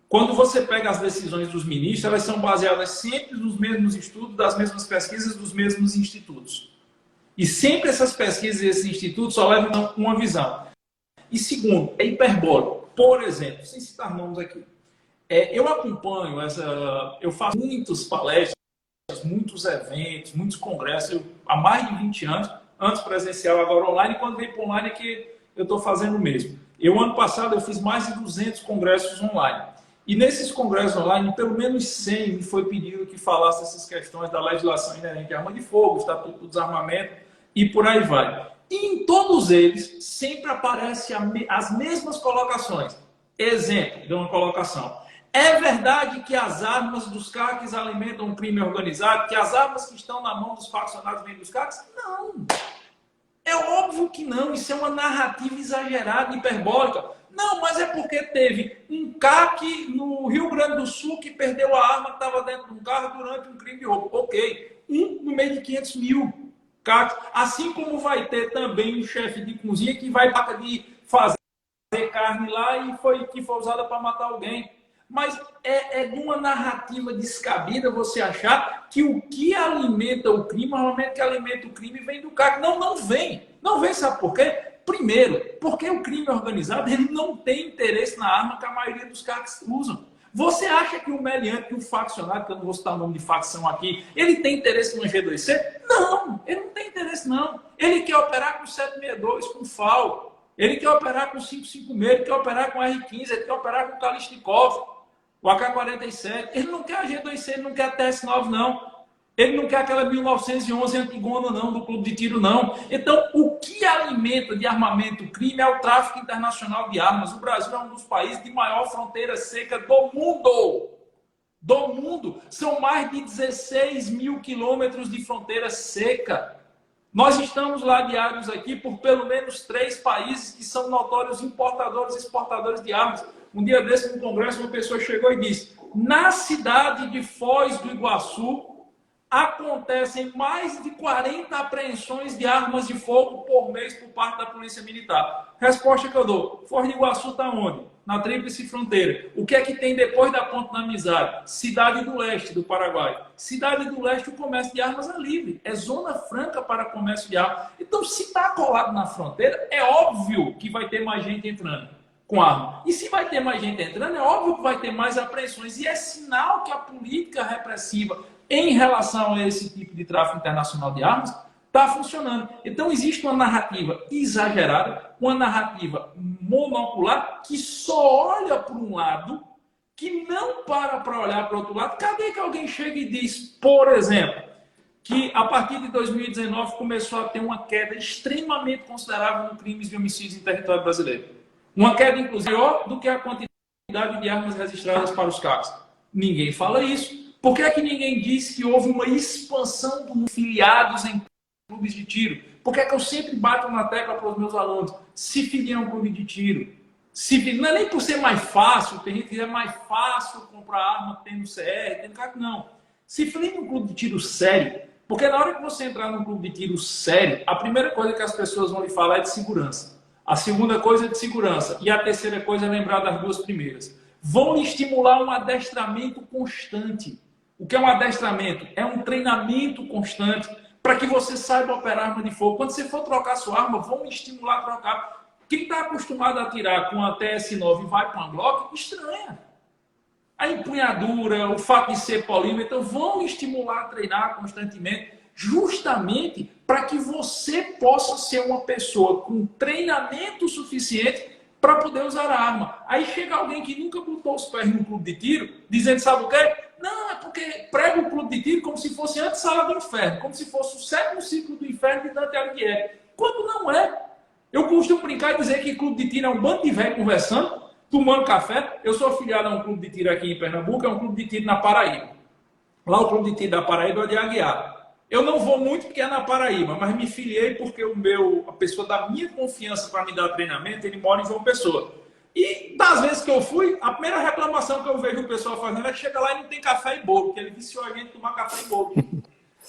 Quando você pega as decisões dos ministros, elas são baseadas sempre nos mesmos estudos, das mesmas pesquisas, dos mesmos institutos. E sempre essas pesquisas e esses institutos só levam uma visão. E segundo, é hiperbólico. Por exemplo, sem citar nomes aqui, eu acompanho eu faço muitas palestras, muitos eventos, muitos congressos há mais de 20 anos, antes presencial, agora online, e quando vem para online é que eu estou fazendo o mesmo. Ano passado, eu fiz mais de 200 congressos online. E nesses congressos online, pelo menos 100 me foi pedido que falasse essas questões da legislação inerente à arma de fogo, estatuto do desarmamento e por aí vai. E em todos eles, sempre aparecem as mesmas colocações. Exemplo de uma colocação. É verdade que as armas dos CACs alimentam o crime organizado? Que as armas que estão na mão dos faccionados vêm dos CACs? Não. É óbvio que não. Isso é uma narrativa exagerada, hiperbólica. Não, mas é porque teve um CAC no Rio Grande do Sul que perdeu a arma que estava dentro de um carro durante um crime de roubo. Ok. No meio de 500 mil CACs. Assim como vai ter também um chefe de cozinha que vai de fazer carne lá e que foi usada para matar alguém. Mas é de uma narrativa descabida você achar que o que alimenta o crime, o armamento que alimenta o crime vem do CAC. Não, não vem. Não vem, sabe por quê? Primeiro, porque o crime organizado ele não tem interesse na arma que a maioria dos CACs usam. Você acha que o meliante, que o faccionário, que eu não vou citar o nome de facção aqui, ele tem interesse no G2C? Não, ele não tem interesse não. Ele quer operar com 762, com FAL. Ele quer operar com 556, ele quer operar com R15, ele quer operar com Kalashnikov. O AK-47, ele não quer a G2C, ele não quer a TS-9, não. Ele não quer aquela 1911 Antigona, não, do clube de tiro, não. Então, o que alimenta de armamento crime é o tráfico internacional de armas. O Brasil é um dos países de maior fronteira seca do mundo. Do mundo. São mais de 16 mil quilômetros de fronteira seca. Nós estamos ladeados aqui por pelo menos 3 países que são notórios importadores e exportadores de armas. Um dia desse, no congresso, uma pessoa chegou e disse: na cidade de Foz do Iguaçu, acontecem mais de 40 apreensões de armas de fogo por mês por parte da Polícia Militar. Resposta que eu dou: Foz do Iguaçu está onde? Na Tríplice Fronteira. O que é que tem depois da Ponte da Amizade? Cidade do Leste do Paraguai. Cidade do Leste, o comércio de armas é livre. É zona franca para comércio de armas. Então, se está colado na fronteira, é óbvio que vai ter mais gente entrando com arma. E se vai ter mais gente entrando, é óbvio que vai ter mais apreensões. E é sinal que a política repressiva em relação a esse tipo de tráfico internacional de armas está funcionando. Então, existe uma narrativa exagerada, uma narrativa monocular que só olha para um lado, que não para olhar para o outro lado. Cadê que alguém chega e diz, por exemplo, que a partir de 2019 começou a ter uma queda extremamente considerável no crimes de homicídios em território brasileiro? Uma queda, inclusive, maior do que a quantidade de armas registradas para os CACs. Ninguém fala isso. Por que é que ninguém diz que houve uma expansão de filiados em clubes de tiro? Por que é que eu sempre bato na tecla para os meus alunos? Se filiar um clube de tiro. Não é nem por ser mais fácil, tem gente que é mais fácil comprar arma tendo CR, tendo CAC, não. Se filia um clube de tiro sério, porque na hora que você entrar num clube de tiro sério, a primeira coisa que as pessoas vão lhe falar é de segurança. A segunda coisa é de segurança. E a terceira coisa é lembrar das duas primeiras. Vão lhe estimular um adestramento constante. O que é um adestramento? É um treinamento constante para que você saiba operar arma de fogo. Quando você for trocar sua arma, vão lhe estimular a trocar. Quem está acostumado a atirar com a TS9 e vai para uma Glock, estranha. A empunhadura, o fato de ser polímetro, vão lhe estimular a treinar constantemente, justamente para que você possa ser uma pessoa com treinamento suficiente para poder usar a arma. Aí chega alguém que nunca botou os pés num clube de tiro, dizendo, sabe o quê? Não, é porque prega o clube de tiro como se fosse antes sala do inferno, como se fosse o sétimo ciclo do inferno de Dante Alighieri. Quando não é. Eu costumo brincar e dizer que clube de tiro é um bando de velho conversando, tomando café. Eu sou afiliado a um clube de tiro aqui em Pernambuco, é um clube de tiro na Paraíba. Lá o clube de tiro da Paraíba é de Aguiar. Eu não vou muito porque é na Paraíba, mas me filiei porque a pessoa da minha confiança para me dar treinamento, ele mora em João Pessoa. E das vezes que eu fui, a primeira reclamação que eu vejo o pessoal fazendo é que chega lá e não tem café e bolo, porque ele viciou a gente tomar café e bolo.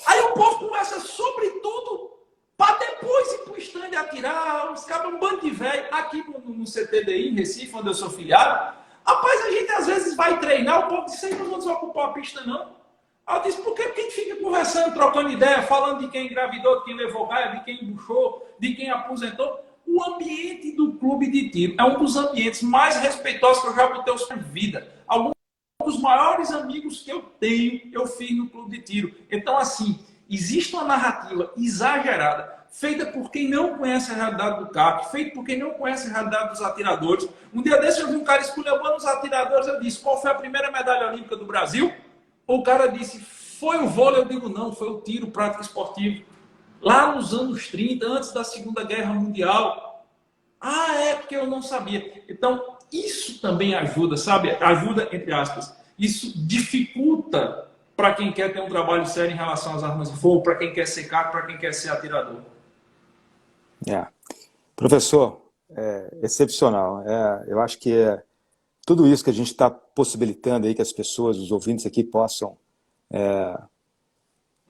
Aí o povo conversa sobre tudo para depois ir para o stand atirar, os cabos, um bando de velho, aqui no CTDI, em Recife, onde eu sou filiado. Rapaz, a gente às vezes vai treinar, o povo diz, não vamos ocupar a pista não. Aí eu disse, por quê? Porque a gente fica conversando, trocando ideia, falando de quem engravidou, de quem levou gaia, de quem embuchou, de quem aposentou. O ambiente do clube de tiro é um dos ambientes mais respeitosos que eu já botei na vida. Alguns dos maiores amigos que eu tenho, eu fiz no clube de tiro. Então, assim, existe uma narrativa exagerada, feita por quem não conhece a realidade do CAC, feita por quem não conhece a realidade dos atiradores. Um dia desse eu vi um cara esculhambando os atiradores, eu disse, qual foi a primeira medalha olímpica do Brasil? O cara disse, foi o vôlei. Eu digo, não, foi o tiro, prática esportiva. Lá nos anos 30, antes da Segunda Guerra Mundial. Ah, é porque eu não sabia. Então, isso também ajuda, sabe? Ajuda, entre aspas. Isso dificulta para quem quer ter um trabalho sério em relação às armas de fogo, para quem quer ser CAC, para quem quer ser atirador. Professor, excepcional. Eu acho que tudo isso que a gente está possibilitando aí que as pessoas, os ouvintes aqui possam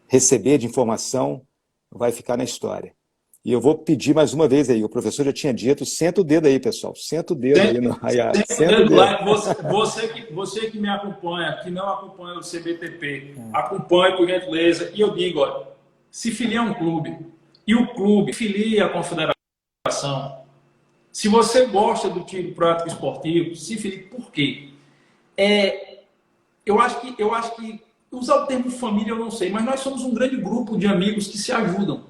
receber de informação, vai ficar na história. E eu vou pedir mais uma vez aí, o professor já tinha dito, senta o dedo aí, pessoal, senta o dedo aí. Senta o dedo. Você que me acompanha, que não acompanha o CBTP, acompanhe por gentileza. E eu digo, olha, se filia um clube, e o clube filia a confederação, se você gosta do tiro prático esportivo, se filie, por quê? Eu acho que usar o termo família eu não sei, mas nós somos um grande grupo de amigos que se ajudam.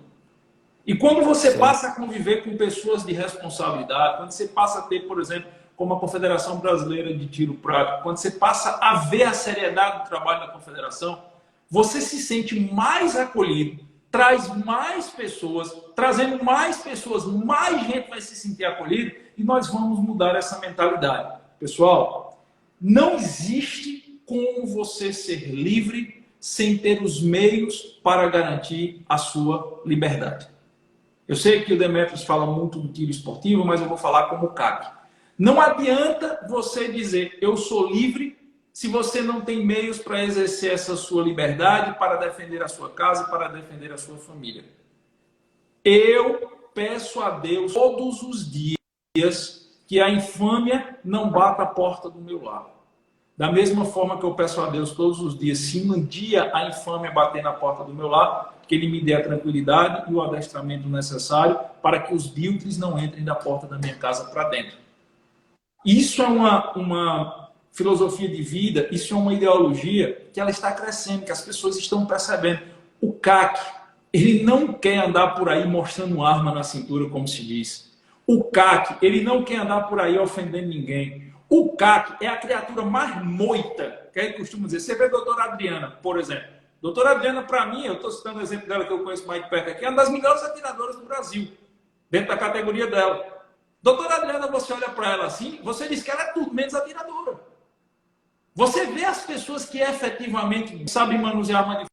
E quando você passa a conviver com pessoas de responsabilidade, quando você passa a ter, por exemplo, como a Confederação Brasileira de Tiro Prático, quando você passa a ver a seriedade do trabalho da Confederação, você se sente mais acolhido, traz mais pessoas, trazendo mais pessoas, mais gente vai se sentir acolhido e nós vamos mudar essa mentalidade. Pessoal, não existe como você ser livre sem ter os meios para garantir a sua liberdade. Eu sei que o Demetrios fala muito do tiro esportivo, mas eu vou falar como CAC. Não adianta você dizer, eu sou livre, se você não tem meios para exercer essa sua liberdade, para defender a sua casa, para defender a sua família. Eu peço a Deus todos os dias que a infâmia não bata a porta do meu lar. Da mesma forma que eu peço a Deus todos os dias, se um dia a infâmia bater na porta do meu lar, que Ele me dê a tranquilidade e o adestramento necessário para que os biltres não entrem da porta da minha casa para dentro. Isso é uma filosofia de vida, isso é uma ideologia que ela está crescendo, que as pessoas estão percebendo. O CAC, ele não quer andar por aí mostrando arma na cintura, como se diz. O CAC, ele não quer andar por aí ofendendo ninguém. O CAC é a criatura mais moita, que a gente costuma dizer. Você vê a doutora Adriana, por exemplo. Doutora Adriana, para mim, eu estou citando o exemplo dela que eu conheço mais de perto aqui, é uma das melhores atiradoras do Brasil, dentro da categoria dela. Doutora Adriana, você olha para ela assim, você diz que ela é tudo menos atiradora. Você vê as pessoas que efetivamente sabem manusear arma de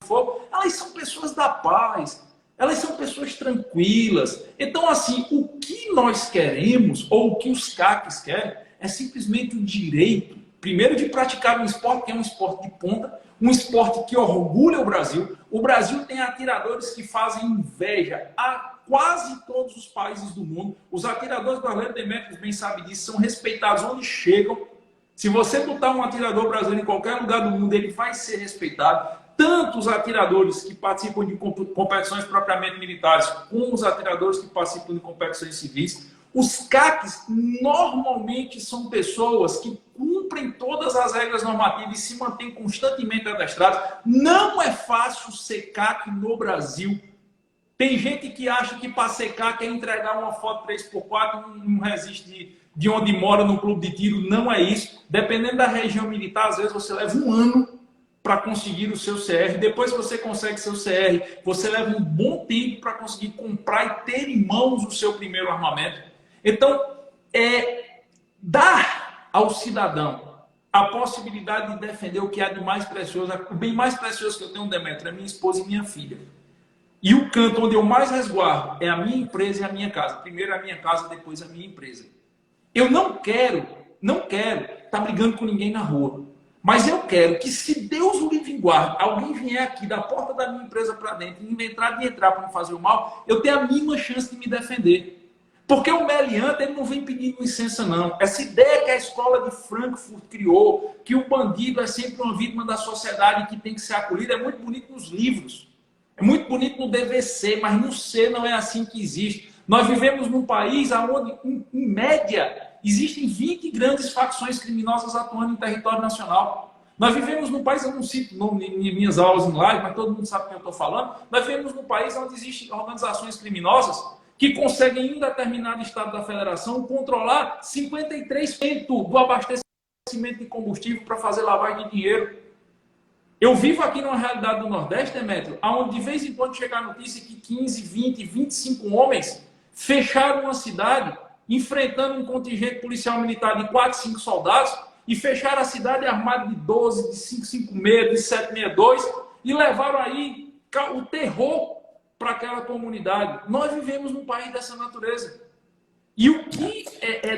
fogo, elas são pessoas da paz, elas são pessoas tranquilas. Então, assim, o que nós queremos, ou o que os CACs querem, é simplesmente o direito, primeiro, de praticar um esporte que é um esporte de ponta, um esporte que orgulha o Brasil. O Brasil tem atiradores que fazem inveja a quase todos os países do mundo. Os atiradores brasileiros, Demetrios bem sabe disso, são respeitados onde chegam. Se você botar um atirador brasileiro em qualquer lugar do mundo, ele vai ser respeitado. Tanto os atiradores que participam de competições propriamente militares, como os atiradores que participam de competições civis. Os CACs normalmente são pessoas que cumprem todas as regras normativas e se mantêm constantemente adestrados. Não é fácil ser CAC no Brasil. Tem gente que acha que para ser CAC é entregar uma foto 3x4, um resiste de onde mora no clube de tiro. Não é isso. Dependendo da região militar, às vezes você leva um ano para conseguir o seu CR. Depois que você consegue seu CR, você leva um bom tempo para conseguir comprar e ter em mãos o seu primeiro armamento. Então, dar ao cidadão a possibilidade de defender o que há de mais precioso, o bem mais precioso que eu tenho, Demetrio, é minha esposa e minha filha. E o canto onde eu mais resguardo é a minha empresa e a minha casa. Primeiro a minha casa, depois a minha empresa. Eu não quero estar brigando com ninguém na rua. Mas eu quero que, se Deus o livre e guarde, alguém vier aqui da porta da minha empresa para dentro e inventar de entrar para me fazer o mal, eu tenho a mínima chance de me defender. Porque o meliante, ele não vem pedindo licença, não. Essa ideia que a escola de Frankfurt criou, que o bandido é sempre uma vítima da sociedade que tem que ser acolhido, é muito bonito nos livros. É muito bonito no DVC, mas no C não é assim que existe. Nós vivemos num país onde, em média, existem 20 grandes facções criminosas atuando em território nacional. Nós vivemos num país, eu não cito em minhas aulas em live, mas todo mundo sabe o que eu estou falando. Nós vivemos num país onde existem organizações criminosas que conseguem, em um determinado estado da federação, controlar 53% do abastecimento de combustível para fazer lavagem de dinheiro. Eu vivo aqui numa realidade do Nordeste, Demetrio, onde de vez em quando chega a notícia que 15, 20, 25 homens fecharam uma cidade, enfrentando um contingente policial militar de 4, 5 soldados, e fecharam a cidade armada de 12, de 556, de 762, e levaram aí o terror para aquela comunidade. Nós vivemos num país dessa natureza. E o que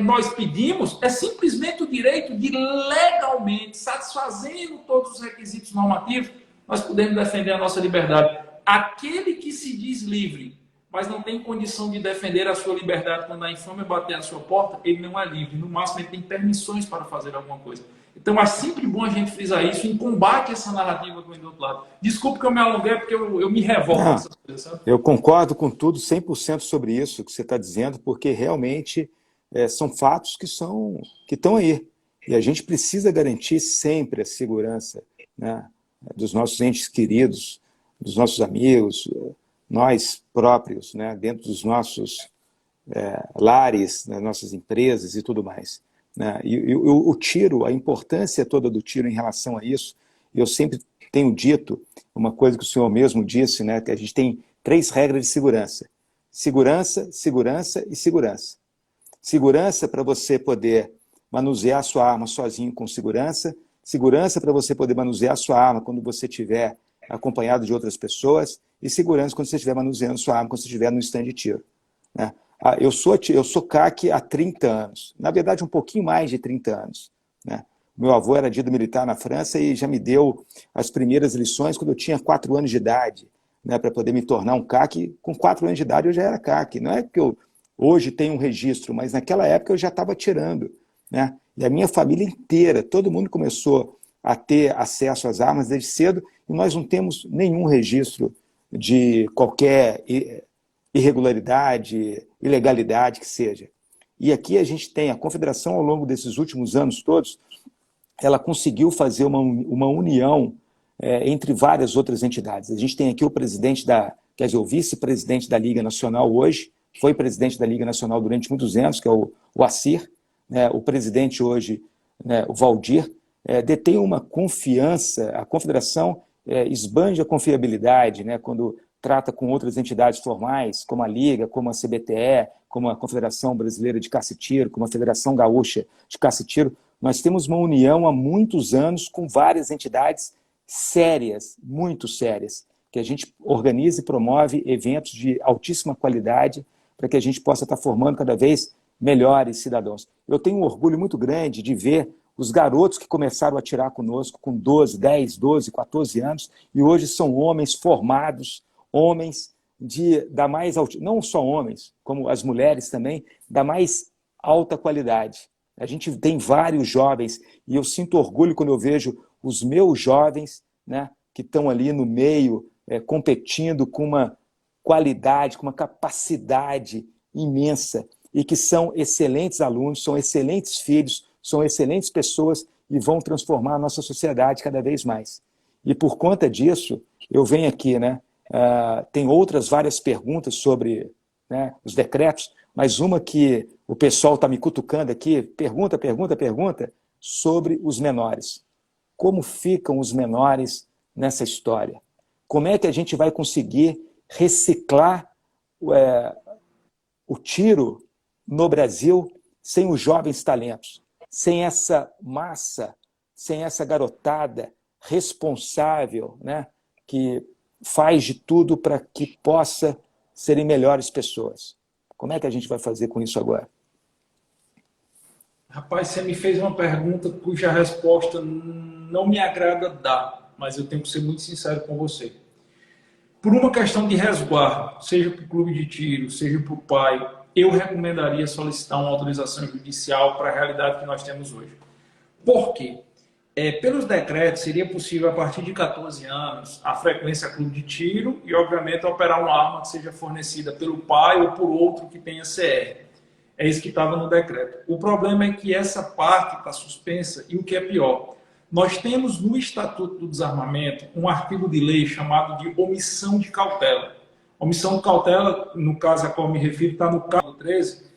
nós pedimos é simplesmente o direito de, legalmente, satisfazendo todos os requisitos normativos, nós podemos defender a nossa liberdade. Aquele que se diz livre, mas não tem condição de defender a sua liberdade quando a infâmia bater à sua porta, ele não é livre. No máximo, ele tem permissões para fazer alguma coisa. Então, é sempre bom a gente frisar isso em combate a essa narrativa do outro lado. Desculpe que eu me alonguei, porque eu me revolto com essas coisas, sabe? Eu concordo com tudo, 100% sobre isso que você está dizendo, porque realmente são fatos que estão aí. E a gente precisa garantir sempre a segurança, né, dos nossos entes queridos, dos nossos amigos, nós próprios, né, dentro dos nossos lares, das nossas empresas e tudo mais. Né? E o tiro, a importância toda do tiro em relação a isso, eu sempre tenho dito uma coisa que o senhor mesmo disse, né, que a gente tem 3 regras de segurança. Segurança, segurança e segurança. Segurança para você poder manusear a sua arma sozinho com segurança. Segurança para você poder manusear a sua arma quando você estiver acompanhado de outras pessoas. E segurança quando você estiver manuseando a sua arma, quando você estiver no stand de tiro. Né? Eu sou CAC há 30 anos. Na verdade, um pouquinho mais de 30 anos. Né? Meu avô era dito militar na França e já me deu as primeiras lições quando eu tinha 4 anos de idade, né, para poder me tornar um CAC. Com 4 anos de idade eu já era CAC. Não é que eu hoje tenho um registro, mas naquela época eu já estava atirando. Né? E a minha família inteira, todo mundo começou a ter acesso às armas desde cedo e nós não temos nenhum registro de qualquer irregularidade, ilegalidade que seja. E aqui a gente tem a Confederação, ao longo desses últimos anos todos, ela conseguiu fazer uma união entre várias outras entidades. A gente tem aqui o presidente o vice-presidente da Liga Nacional hoje, foi presidente da Liga Nacional durante muitos anos, que é o Assir, né, o presidente hoje, né, o Valdir, detém uma confiança, a Confederação esbanja a confiabilidade, né, quando trata com outras entidades formais, como a Liga, como a CBTE, como a Confederação Brasileira de Caça e Tiro, como a Federação Gaúcha de Caça e Tiro. Nós temos uma união há muitos anos com várias entidades sérias, muito sérias, que a gente organiza e promove eventos de altíssima qualidade para que a gente possa estar formando cada vez melhores cidadãos. Eu tenho um orgulho muito grande de ver os garotos que começaram a atirar conosco com 12, 10, 12, 14 anos e hoje são homens formados, homens da mais alta, não só homens, como as mulheres também, da mais alta qualidade. A gente tem vários jovens e eu sinto orgulho quando eu vejo os meus jovens, né, que estão ali no meio, competindo com uma qualidade, com uma capacidade imensa e que são excelentes alunos, são excelentes filhos, são excelentes pessoas e vão transformar a nossa sociedade cada vez mais. E por conta disso, eu venho aqui, né, tem outras várias perguntas sobre, né, os decretos, mas uma que o pessoal está me cutucando aqui, pergunta, sobre os menores. como ficam os menores nessa história? Como é que a gente vai conseguir reciclar o tiro no Brasil sem os jovens talentos, sem essa massa, sem essa garotada responsável, né, que faz de tudo para que possa serem melhores pessoas? Como é que a gente vai fazer com isso agora? Rapaz, você me fez uma pergunta cuja resposta não me agrada dar, mas eu tenho que ser muito sincero com você. Por uma questão de resguardo, seja para o clube de tiro, seja para o pai, eu recomendaria solicitar uma autorização judicial para a realidade que nós temos hoje. Por quê? Pelos decretos, seria possível, a partir de 14 anos, a frequência a clube de tiro e, obviamente, operar uma arma que seja fornecida pelo pai ou por outro que tenha CR. É isso que estava no decreto. O problema é que essa parte está suspensa e o que é pior, nós temos no Estatuto do Desarmamento um artigo de lei chamado de omissão de cautela. Omissão de cautela, no caso a qual me refiro, está no capítulo 13,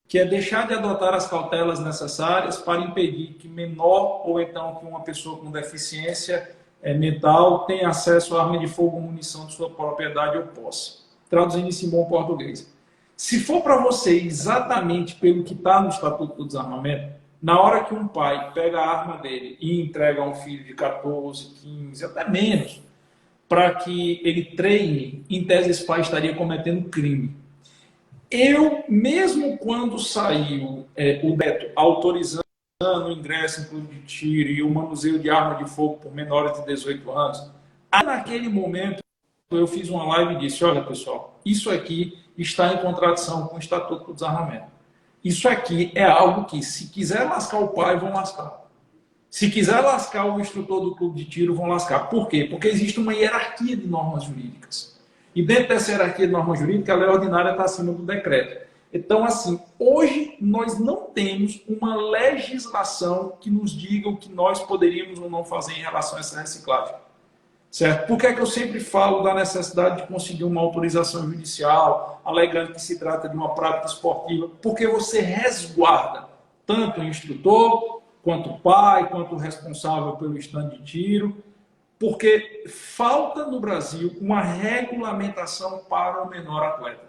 que é deixar de adotar as cautelas necessárias para impedir que menor ou então que uma pessoa com deficiência mental tenha acesso à arma de fogo ou munição de sua propriedade ou posse. Traduzindo isso em bom português. Se for para você exatamente pelo que está no Estatuto do Desarmamento, na hora que um pai pega a arma dele e entrega a um filho de 14, 15, até menos, para que ele treine, em tese esse pai estaria cometendo crime. Eu, mesmo quando saiu o decreto autorizando o ingresso em clube de tiro e o manuseio de arma de fogo por menores de 18 anos, naquele momento eu fiz uma live e disse, olha pessoal, isso aqui está em contradição com o Estatuto do Desarmamento. Isso aqui é algo que, se quiser lascar o pai, vão lascar. Se quiser lascar o instrutor do clube de tiro, vão lascar. Por quê? Porque existe uma hierarquia de normas jurídicas. E dentro dessa hierarquia de normas jurídicas, a lei ordinária está acima do decreto. Então, assim, hoje nós não temos uma legislação que nos diga o que nós poderíamos ou não fazer em relação a essa reciclagem. Certo? Por que é que eu sempre falo da necessidade de conseguir uma autorização judicial, alegando que se trata de uma prática esportiva? Porque você resguarda tanto o instrutor, quanto o pai, quanto o responsável pelo stand de tiro, porque falta no Brasil uma regulamentação para o menor atleta.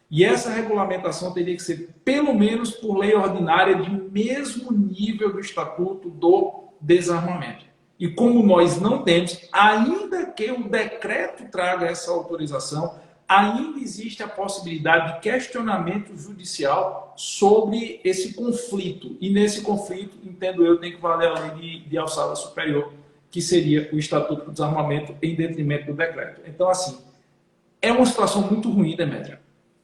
E essa regulamentação teria que ser, pelo menos por lei ordinária, de mesmo nível do Estatuto do Desarmamento. E como nós não temos, ainda que o decreto traga essa autorização, ainda existe a possibilidade de questionamento judicial sobre esse conflito. E nesse conflito, entendo eu, tem que valer a lei de alçada superior, que seria o Estatuto do Desarmamento em detrimento do decreto. Então, assim, é uma situação muito ruim, Demétrio.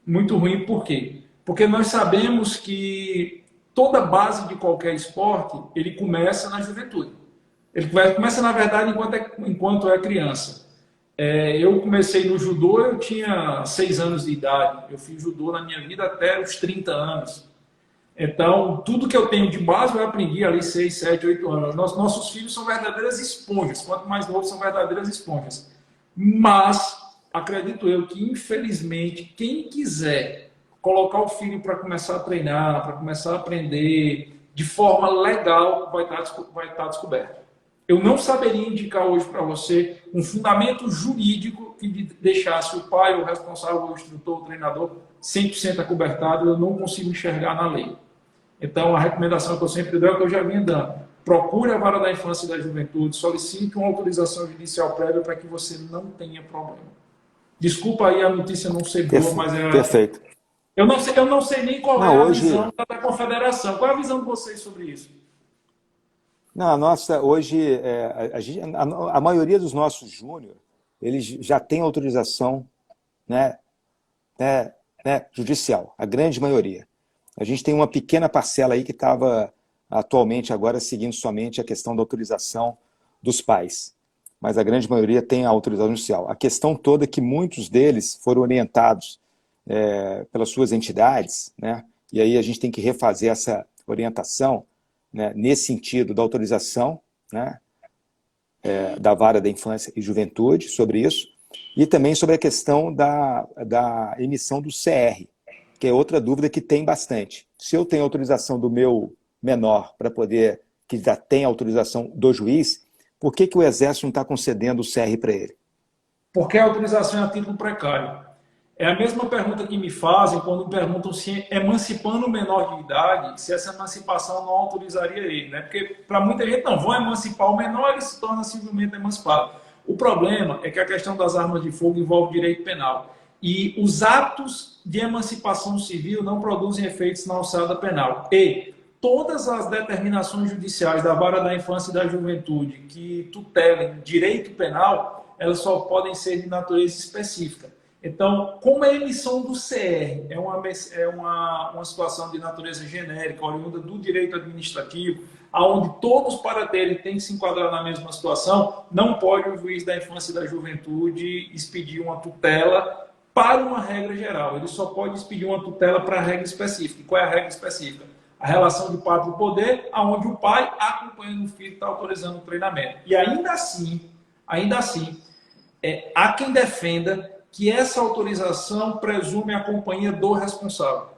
Muito ruim, por quê? Porque nós sabemos que toda base de qualquer esporte, ele começa na juventude. Ele começa, na verdade, enquanto é criança. Eu comecei no judô, eu tinha 6 anos de idade. Eu fiz judô na minha vida até os 30 anos. Então, tudo que eu tenho de base eu aprendi ali 6, 7, 8 anos. Nossos filhos são verdadeiras esponjas. Quanto mais novos, são verdadeiras esponjas. Mas, acredito eu que, infelizmente, quem quiser colocar o filho para começar a treinar, para começar a aprender de forma legal, vai estar descoberto. Eu não saberia indicar hoje para você um fundamento jurídico que deixasse o pai, o responsável, o instrutor, o treinador 100% acobertado. Eu não consigo enxergar na lei. Então, a recomendação que eu sempre dou é que eu já vinha dando. Procure a vara da infância e da juventude, solicite uma autorização judicial prévia para que você não tenha problema. Desculpa aí a notícia não ser boa, mas é... Perfeito. Eu não sei nem qual é a visão da Confederação. Qual é a visão de vocês sobre isso? Não, a nossa, hoje, a maioria dos nossos júnior, eles já têm autorização, né, judicial, a grande maioria. A gente tem uma pequena parcela aí que estava atualmente agora seguindo somente a questão da autorização dos pais, mas a grande maioria tem a autorização judicial. A questão toda é que muitos deles foram orientados pelas suas entidades, né, e aí a gente tem que refazer essa orientação, né, nesse sentido da autorização, né, da vara da infância e juventude sobre isso, e também sobre a questão da emissão do CR, que é outra dúvida que tem bastante. Se eu tenho autorização do meu menor para poder que já tem autorização do juiz, por que o Exército não está concedendo o CR para ele? Porque a autorização é a título precário. É a mesma pergunta que me fazem quando me perguntam se emancipando o menor de idade, se essa emancipação não autorizaria ele, né? Porque para muita gente não, vão emancipar o menor, ele se torna civilmente emancipado. O problema é que a questão das armas de fogo envolve direito penal. E os atos de emancipação civil não produzem efeitos na alçada penal. E todas as determinações judiciais da Vara da Infância e da Juventude que tutelem direito penal, elas só podem ser de natureza específica. Então, como a emissão do CR é uma situação de natureza genérica, oriunda do direito administrativo, onde todos para terem têm que se enquadrar na mesma situação, não pode o juiz da infância e da juventude expedir uma tutela para uma regra geral. Ele só pode expedir uma tutela para a regra específica. E qual é a regra específica? A relação de pátrio-poder, onde o pai, acompanhando o filho, está autorizando o treinamento. E ainda assim, há quem defenda que essa autorização presume a companhia do responsável.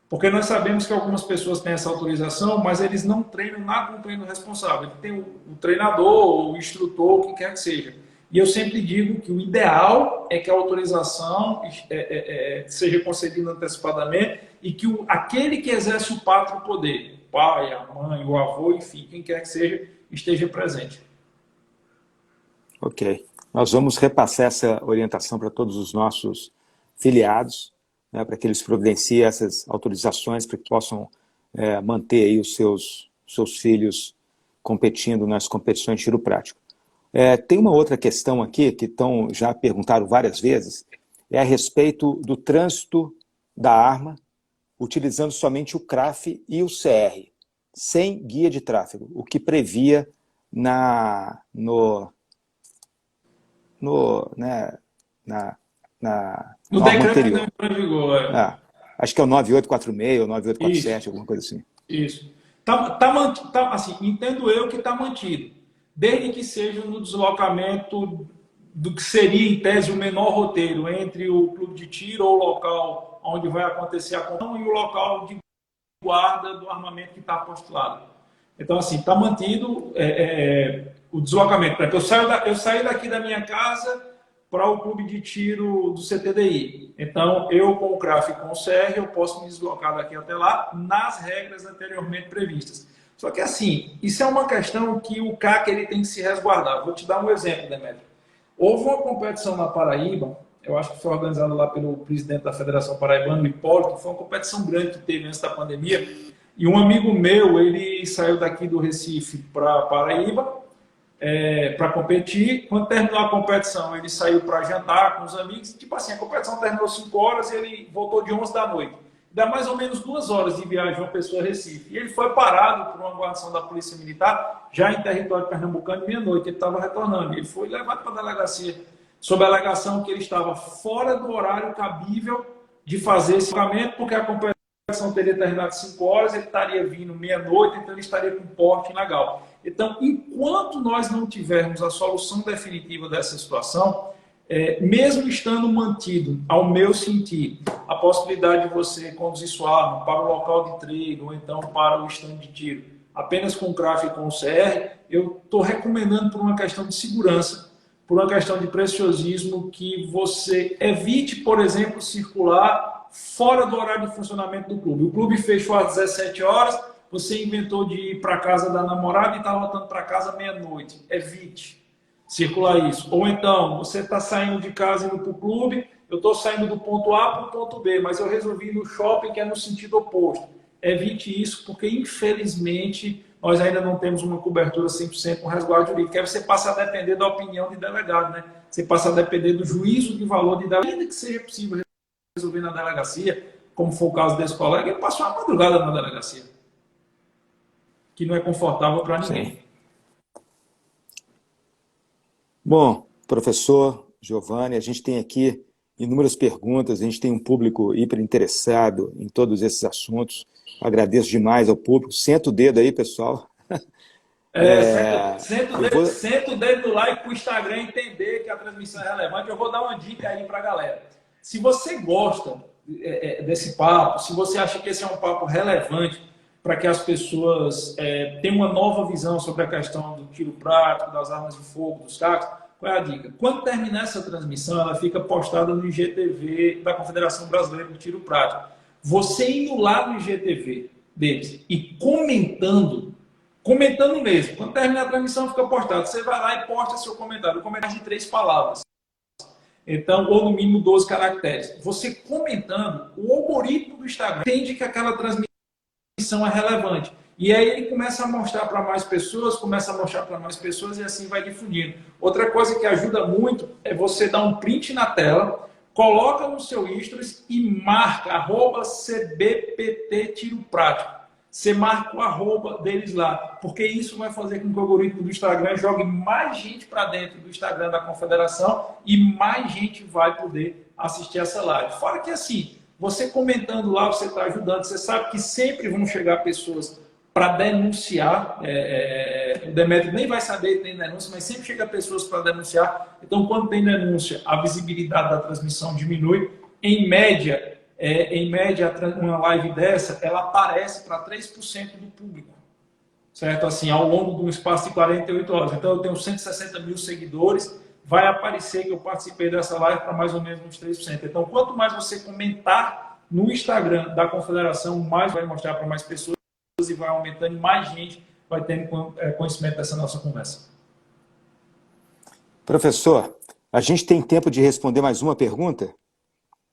Porque nós sabemos que algumas pessoas têm essa autorização, mas eles não treinam na companhia do responsável. Ele tem o treinador, o instrutor, o que quer que seja. E eu sempre digo que o ideal é que a autorização seja concedida antecipadamente e que aquele que exerce o pátrio poder, o pai, a mãe, o avô, enfim, quem quer que seja, esteja presente. Ok. Nós vamos repassar essa orientação para todos os nossos filiados, né, para que eles providenciem essas autorizações para que possam manter aí os seus filhos competindo nas competições de tiro prático. Tem uma outra questão aqui que já perguntaram várias vezes, é a respeito do trânsito da arma, utilizando somente o CRAF e o CR, sem guia de tráfego, o que previa no decreto que não entrou em vigor. Acho que é o 9846 ou 9847, alguma coisa assim. Isso. Assim, entendo eu que está mantido, desde que seja no deslocamento do que seria, em tese, o menor roteiro entre o clube de tiro ou o local onde vai acontecer a competição e o local de guarda do armamento que está postulado. Então, assim, está mantido o deslocamento. Por exemplo, eu saí daqui da minha casa para o clube de tiro do CTDI. Então, eu com o CRAF e com o CR, eu posso me deslocar daqui até lá nas regras anteriormente previstas. Só que, assim, isso é uma questão que o CAC ele tem que se resguardar. Vou te dar um exemplo, Demetrio. Houve uma competição na Paraíba, eu acho que foi organizada lá pelo presidente da Federação Paraibana, o Hipólito, foi uma competição grande que teve antes da pandemia, e um amigo meu, ele saiu daqui do Recife para Paraíba, para competir. Quando terminou a competição, ele saiu para jantar com os amigos. Tipo assim, a competição terminou 5 horas e ele voltou de 11 da noite. Dá mais ou menos 2 horas de viagem de uma pessoa a Recife. E ele foi parado por uma guarnição da Polícia Militar, já em território pernambucano, meia-noite. Ele estava retornando. Ele foi levado para a delegacia, sob a alegação que ele estava fora do horário cabível de fazer esse pagamento, porque a competição teria terminado 5 horas, ele estaria vindo meia-noite, então ele estaria com porte ilegal. Então, enquanto nós não tivermos a solução definitiva dessa situação, mesmo estando mantido, ao meu sentir, a possibilidade de você conduzir sua arma para o local de treino ou então para o stand de tiro, apenas com o CRAF e com o CR, eu estou recomendando por uma questão de segurança, por uma questão de preciosismo, que você evite, por exemplo, circular fora do horário de funcionamento do clube. O clube fechou às 17 horas, você inventou de ir para a casa da namorada e está voltando para casa meia-noite. Evite circular isso. Ou então, você está saindo de casa e indo para o clube, eu estou saindo do ponto A para o ponto B, mas eu resolvi ir no shopping, que é no sentido oposto. Evite isso, porque, infelizmente, nós ainda não temos uma cobertura 100% com resguardo jurídico. Aí você passa a depender da opinião de delegado, né? Você passa a depender do juízo de valor de delegado, ainda que seja possível resolver na delegacia, como foi o caso desse colega, ele passou a madrugada na delegacia, que não é confortável para ninguém. Sim. Bom, professor Giovanni, a gente tem aqui inúmeras perguntas, a gente tem um público hiper interessado em todos esses assuntos. Agradeço demais ao público. Senta o dedo aí, pessoal. Senta o dedo no like para o Instagram entender que a transmissão é relevante. Eu vou dar uma dica aí para a galera. Se você gosta desse papo, se você acha que esse é um papo relevante, para que as pessoas tenham uma nova visão sobre a questão do tiro prático, das armas de fogo, dos CACs. Qual é a dica? Quando terminar essa transmissão, ela fica postada no IGTV da Confederação Brasileira do Tiro Prático. Você indo lá no IGTV deles e comentando mesmo. Quando terminar a transmissão, fica postado. Você vai lá e posta seu comentário. Um comentário de 3 palavras. Então, ou no mínimo 12 caracteres. Você comentando, o algoritmo do Instagram entende que aquela transmissão é relevante. E aí ele começa a mostrar para mais pessoas, e assim vai difundindo. Outra coisa que ajuda muito é você dar um print na tela, coloca no seu stories e marca @CBPT Tiro Prático. Você marca o arroba deles lá, porque isso vai fazer com que o algoritmo do Instagram jogue mais gente para dentro do Instagram da Confederação e mais gente vai poder assistir essa live. Fora que assim, você comentando lá, você está ajudando, você sabe que sempre vão chegar pessoas para denunciar, o Demetrio nem vai saber que tem denúncia, mas sempre chega pessoas para denunciar. Então, quando tem denúncia, a visibilidade da transmissão diminui. Em média, uma live dessa, ela aparece para 3% do público, certo? Assim, ao longo de um espaço de 48 horas. Então, eu tenho 160 mil seguidores, vai aparecer que eu participei dessa live para mais ou menos uns 3%. Então, quanto mais você comentar no Instagram da Confederação, mais vai mostrar para mais pessoas e vai aumentando e mais gente vai tendo conhecimento dessa nossa conversa. Professor, a gente tem tempo de responder mais uma pergunta?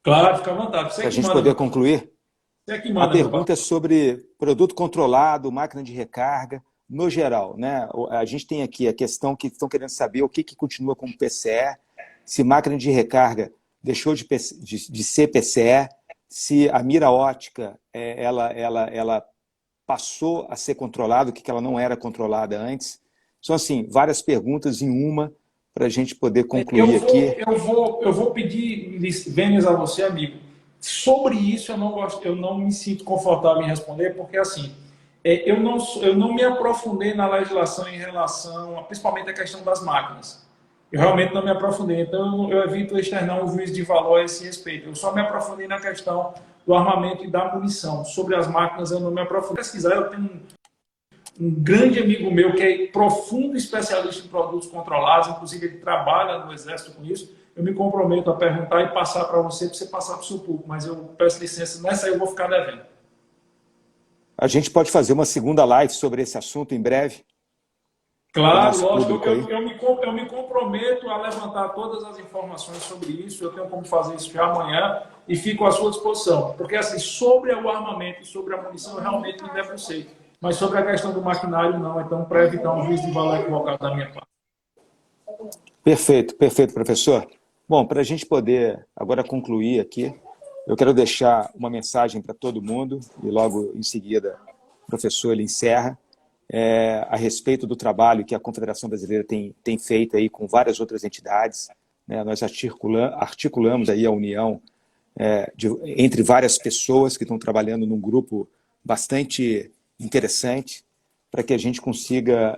Claro, fica à vontade. Para a gente poder concluir. Você que manda, a pergunta é sobre produto controlado, máquina de recarga, no geral, né? A gente tem aqui a questão que estão querendo saber o que continua como PCE, se máquina de recarga deixou de ser PCE, se a mira ótica ela passou a ser controlada, o que ela não era controlada antes. São, assim, várias perguntas em uma para a gente poder concluir aqui. Eu vou pedir, Vênias, a você, amigo. Sobre isso, eu não me sinto confortável em responder, porque, assim, eu não me aprofundei na legislação em relação, principalmente, a questão das máquinas. Eu realmente não me aprofundei, então eu evito externar um juízo de valor a esse respeito. Eu só me aprofundei na questão do armamento e da munição. Sobre as máquinas, eu não me aprofundei. Pesquisar, eu tenho um grande amigo meu que é profundo especialista em produtos controlados, inclusive ele trabalha no Exército com isso. Eu me comprometo a perguntar e passar para você passar para o seu público, mas eu peço licença, nessa aí eu vou ficar devendo. A gente pode fazer uma segunda live sobre esse assunto em breve? Claro, lógico. Eu me comprometo a levantar todas as informações sobre isso. Eu tenho como fazer isso já amanhã e fico à sua disposição. Porque, assim, sobre o armamento e sobre a munição, eu realmente me debrucei. Mas sobre a questão do maquinário, não. Então, para evitar um juízo de valor equivocado da minha parte. Perfeito, perfeito, professor. Bom, para a gente poder agora concluir aqui, eu quero deixar uma mensagem para todo mundo e logo em seguida o professor ele encerra. A respeito do trabalho que a Confederação Brasileira tem feito aí com várias outras entidades, né? Nós articulamos aí a união entre várias pessoas que estão trabalhando num grupo bastante interessante para que a gente consiga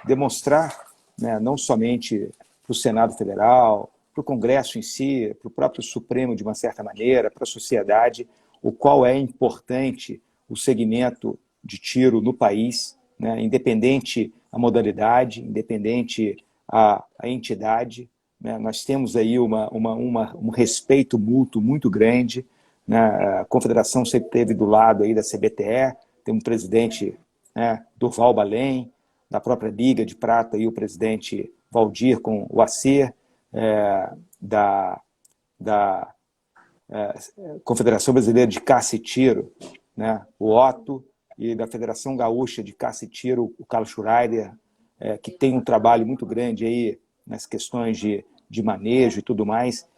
demonstrar, né, não somente para o Senado Federal, para o Congresso em si, para o próprio Supremo de uma certa maneira, para a sociedade, o qual é importante o segmento de tiro no país, né, independente a modalidade, independente a entidade, né, nós temos aí um respeito mútuo muito grande, né, a Confederação sempre esteve do lado aí da CBTE, tem um presidente, né, Durval Balém, da própria Liga de Prata, e o presidente Valdir com o ACER, da Confederação Brasileira de Caça e Tiro, né, o Otto, e da Federação Gaúcha de Caça e Tiro, o Carlos Schreider, que tem um trabalho muito grande aí nas questões de manejo e tudo mais,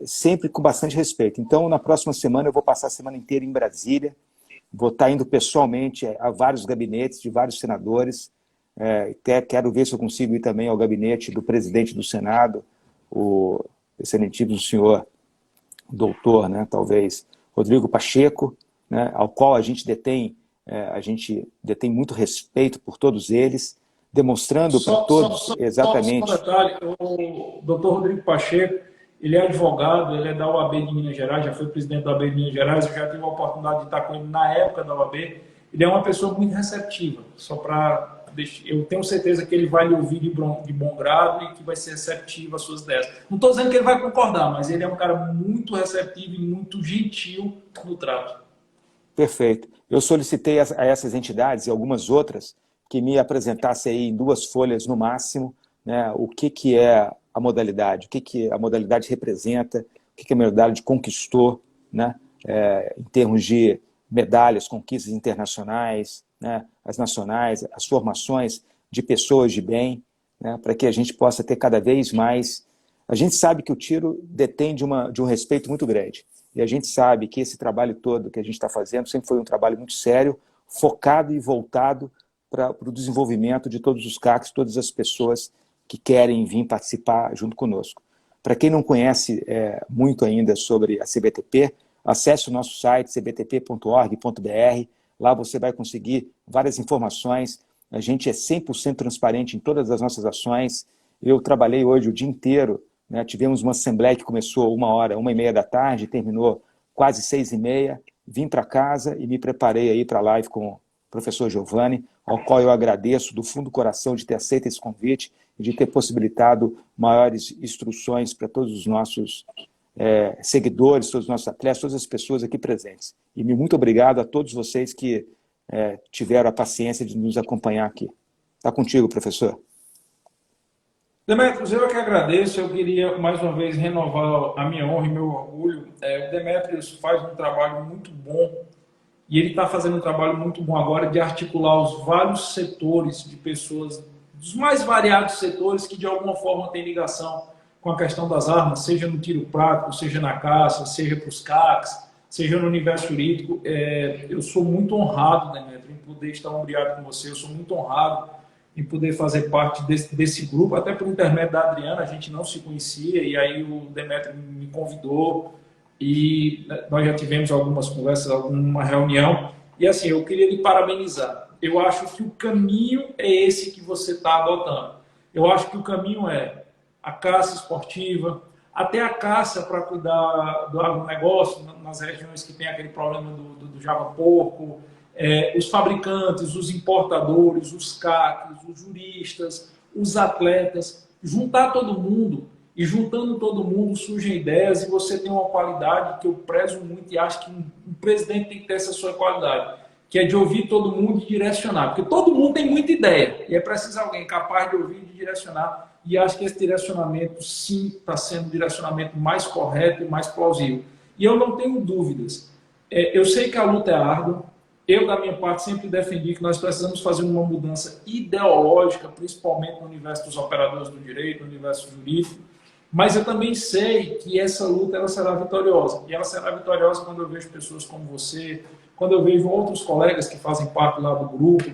sempre com bastante respeito. Então, na próxima semana, eu vou passar a semana inteira em Brasília, vou estar indo pessoalmente a vários gabinetes de vários senadores, quero ver se eu consigo ir também ao gabinete do presidente do Senado, o excelentíssimo senhor doutor, né, talvez, Rodrigo Pacheco, né, ao qual a gente detém muito respeito por todos eles, demonstrando para todos exatamente... Só um detalhe, o doutor Rodrigo Pacheco, ele é advogado, ele é da OAB de Minas Gerais, já foi presidente da OAB de Minas Gerais, eu já tive a oportunidade de estar com ele na época da OAB, ele é uma pessoa muito receptiva. Só para eu tenho certeza que ele vai lhe ouvir de bom grado e que vai ser receptivo às suas ideias. Não estou dizendo que ele vai concordar, mas ele é um cara muito receptivo e muito gentil no trato. Perfeito. Eu solicitei a essas entidades e algumas outras que me apresentassem aí em 2 folhas no máximo, né, o que é a modalidade, o que a modalidade representa, o que a modalidade conquistou, né, em termos de medalhas, conquistas internacionais, né, as nacionais, as formações de pessoas de bem, né, para que a gente possa ter cada vez mais. A gente sabe que o tiro detém de um respeito muito grande. E a gente sabe que esse trabalho todo que a gente está fazendo sempre foi um trabalho muito sério, focado e voltado para o desenvolvimento de todos os CACs, todas as pessoas que querem vir participar junto conosco. Para quem não conhece muito ainda sobre a CBTP, acesse o nosso site, cbtp.org.br. Lá você vai conseguir várias informações. A gente é 100% transparente em todas as nossas ações. Eu trabalhei hoje o dia inteiro, né? Tivemos uma assembleia que começou 1h, 1h30 da tarde, terminou quase 6h30. Vim para casa e me preparei aí para a live com o professor Giovanni, ao qual eu agradeço do fundo do coração de ter aceito esse convite e de ter possibilitado maiores instruções para todos os nossos seguidores, todos os nossos atletas, todas as pessoas aqui presentes. E muito obrigado a todos vocês que tiveram a paciência de nos acompanhar aqui. Está contigo, professor. Demetrios, eu que agradeço. Eu queria, mais uma vez, renovar a minha honra e meu orgulho. O Demetrios faz um trabalho muito bom e ele está fazendo um trabalho muito bom agora de articular os vários setores de pessoas, dos mais variados setores que, de alguma forma, têm ligação com a questão das armas, seja no tiro prático, seja na caça, seja para os CACs, seja no universo jurídico. Eu sou muito honrado, Demetrio, em poder estar ombreado com você. Eu sou muito honrado em poder fazer parte desse grupo, até por intermédio da Adriana. A gente não se conhecia e aí o Demetrio me convidou e nós já tivemos algumas conversas, alguma reunião. E assim, eu queria lhe parabenizar. Eu acho que o caminho é esse que você está adotando. Eu acho que o caminho é a caça esportiva, até a caça para cuidar do agronegócio, nas regiões que tem aquele problema do java-porco, os fabricantes, os importadores, os CACs, os juristas, os atletas, juntar todo mundo, e juntando todo mundo surgem ideias e você tem uma qualidade que eu prezo muito e acho que um presidente tem que ter essa sua qualidade, que é de ouvir todo mundo e direcionar, porque todo mundo tem muita ideia e é preciso alguém capaz de ouvir e de direcionar. E acho que esse direcionamento, sim, está sendo o direcionamento mais correto e mais plausível. E eu não tenho dúvidas. Eu sei que a luta é árdua. Eu, da minha parte, sempre defendi que nós precisamos fazer uma mudança ideológica, principalmente no universo dos operadores do direito, no universo jurídico. Mas eu também sei que essa luta ela será vitoriosa. E ela será vitoriosa quando eu vejo pessoas como você, quando eu vejo outros colegas que fazem parte lá do grupo,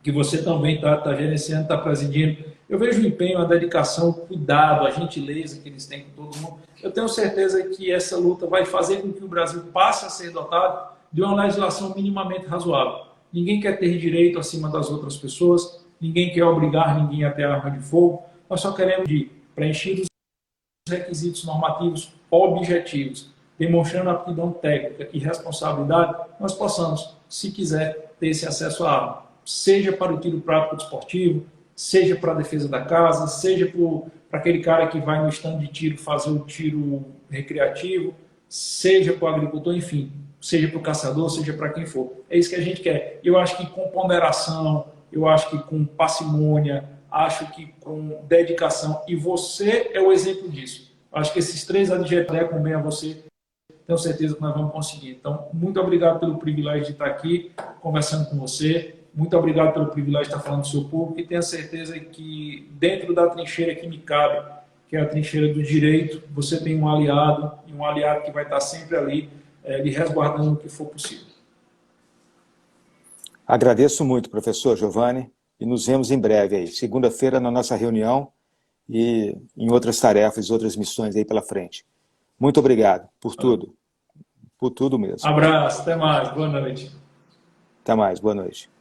que você também está gerenciando, está presidindo. Eu vejo o empenho, a dedicação, o cuidado, a gentileza que eles têm com todo mundo. Eu tenho certeza que essa luta vai fazer com que o Brasil passe a ser dotado de uma legislação minimamente razoável. Ninguém quer ter direito acima das outras pessoas, ninguém quer obrigar ninguém a ter arma de fogo. Nós só queremos preencher os requisitos normativos objetivos, demonstrando aptidão técnica e responsabilidade, nós possamos, se quiser, ter esse acesso à arma. Seja para o tiro prático desportivo, seja para a defesa da casa, seja para aquele cara que vai no stand de tiro fazer o tiro recreativo, seja para o agricultor, enfim, seja para o caçador, seja para quem for. É isso que a gente quer. Eu acho que com ponderação, eu acho que com parcimônia, acho que com dedicação, e você é o exemplo disso. Acho que esses 3 adjetivos adequam bem a você. Tenho certeza que nós vamos conseguir. Então, muito obrigado pelo privilégio de estar aqui conversando com você. Muito obrigado pelo privilégio de estar falando do seu público e tenho certeza que dentro da trincheira que me cabe, que é a trincheira do direito, você tem um aliado, e um aliado que vai estar sempre ali, lhe resguardando o que for possível. Agradeço muito, professor Giovanni, e nos vemos em breve aí, segunda-feira na nossa reunião e em outras tarefas, outras missões aí pela frente. Muito obrigado por tudo mesmo. Abraço, até mais, boa noite. Até mais, boa noite.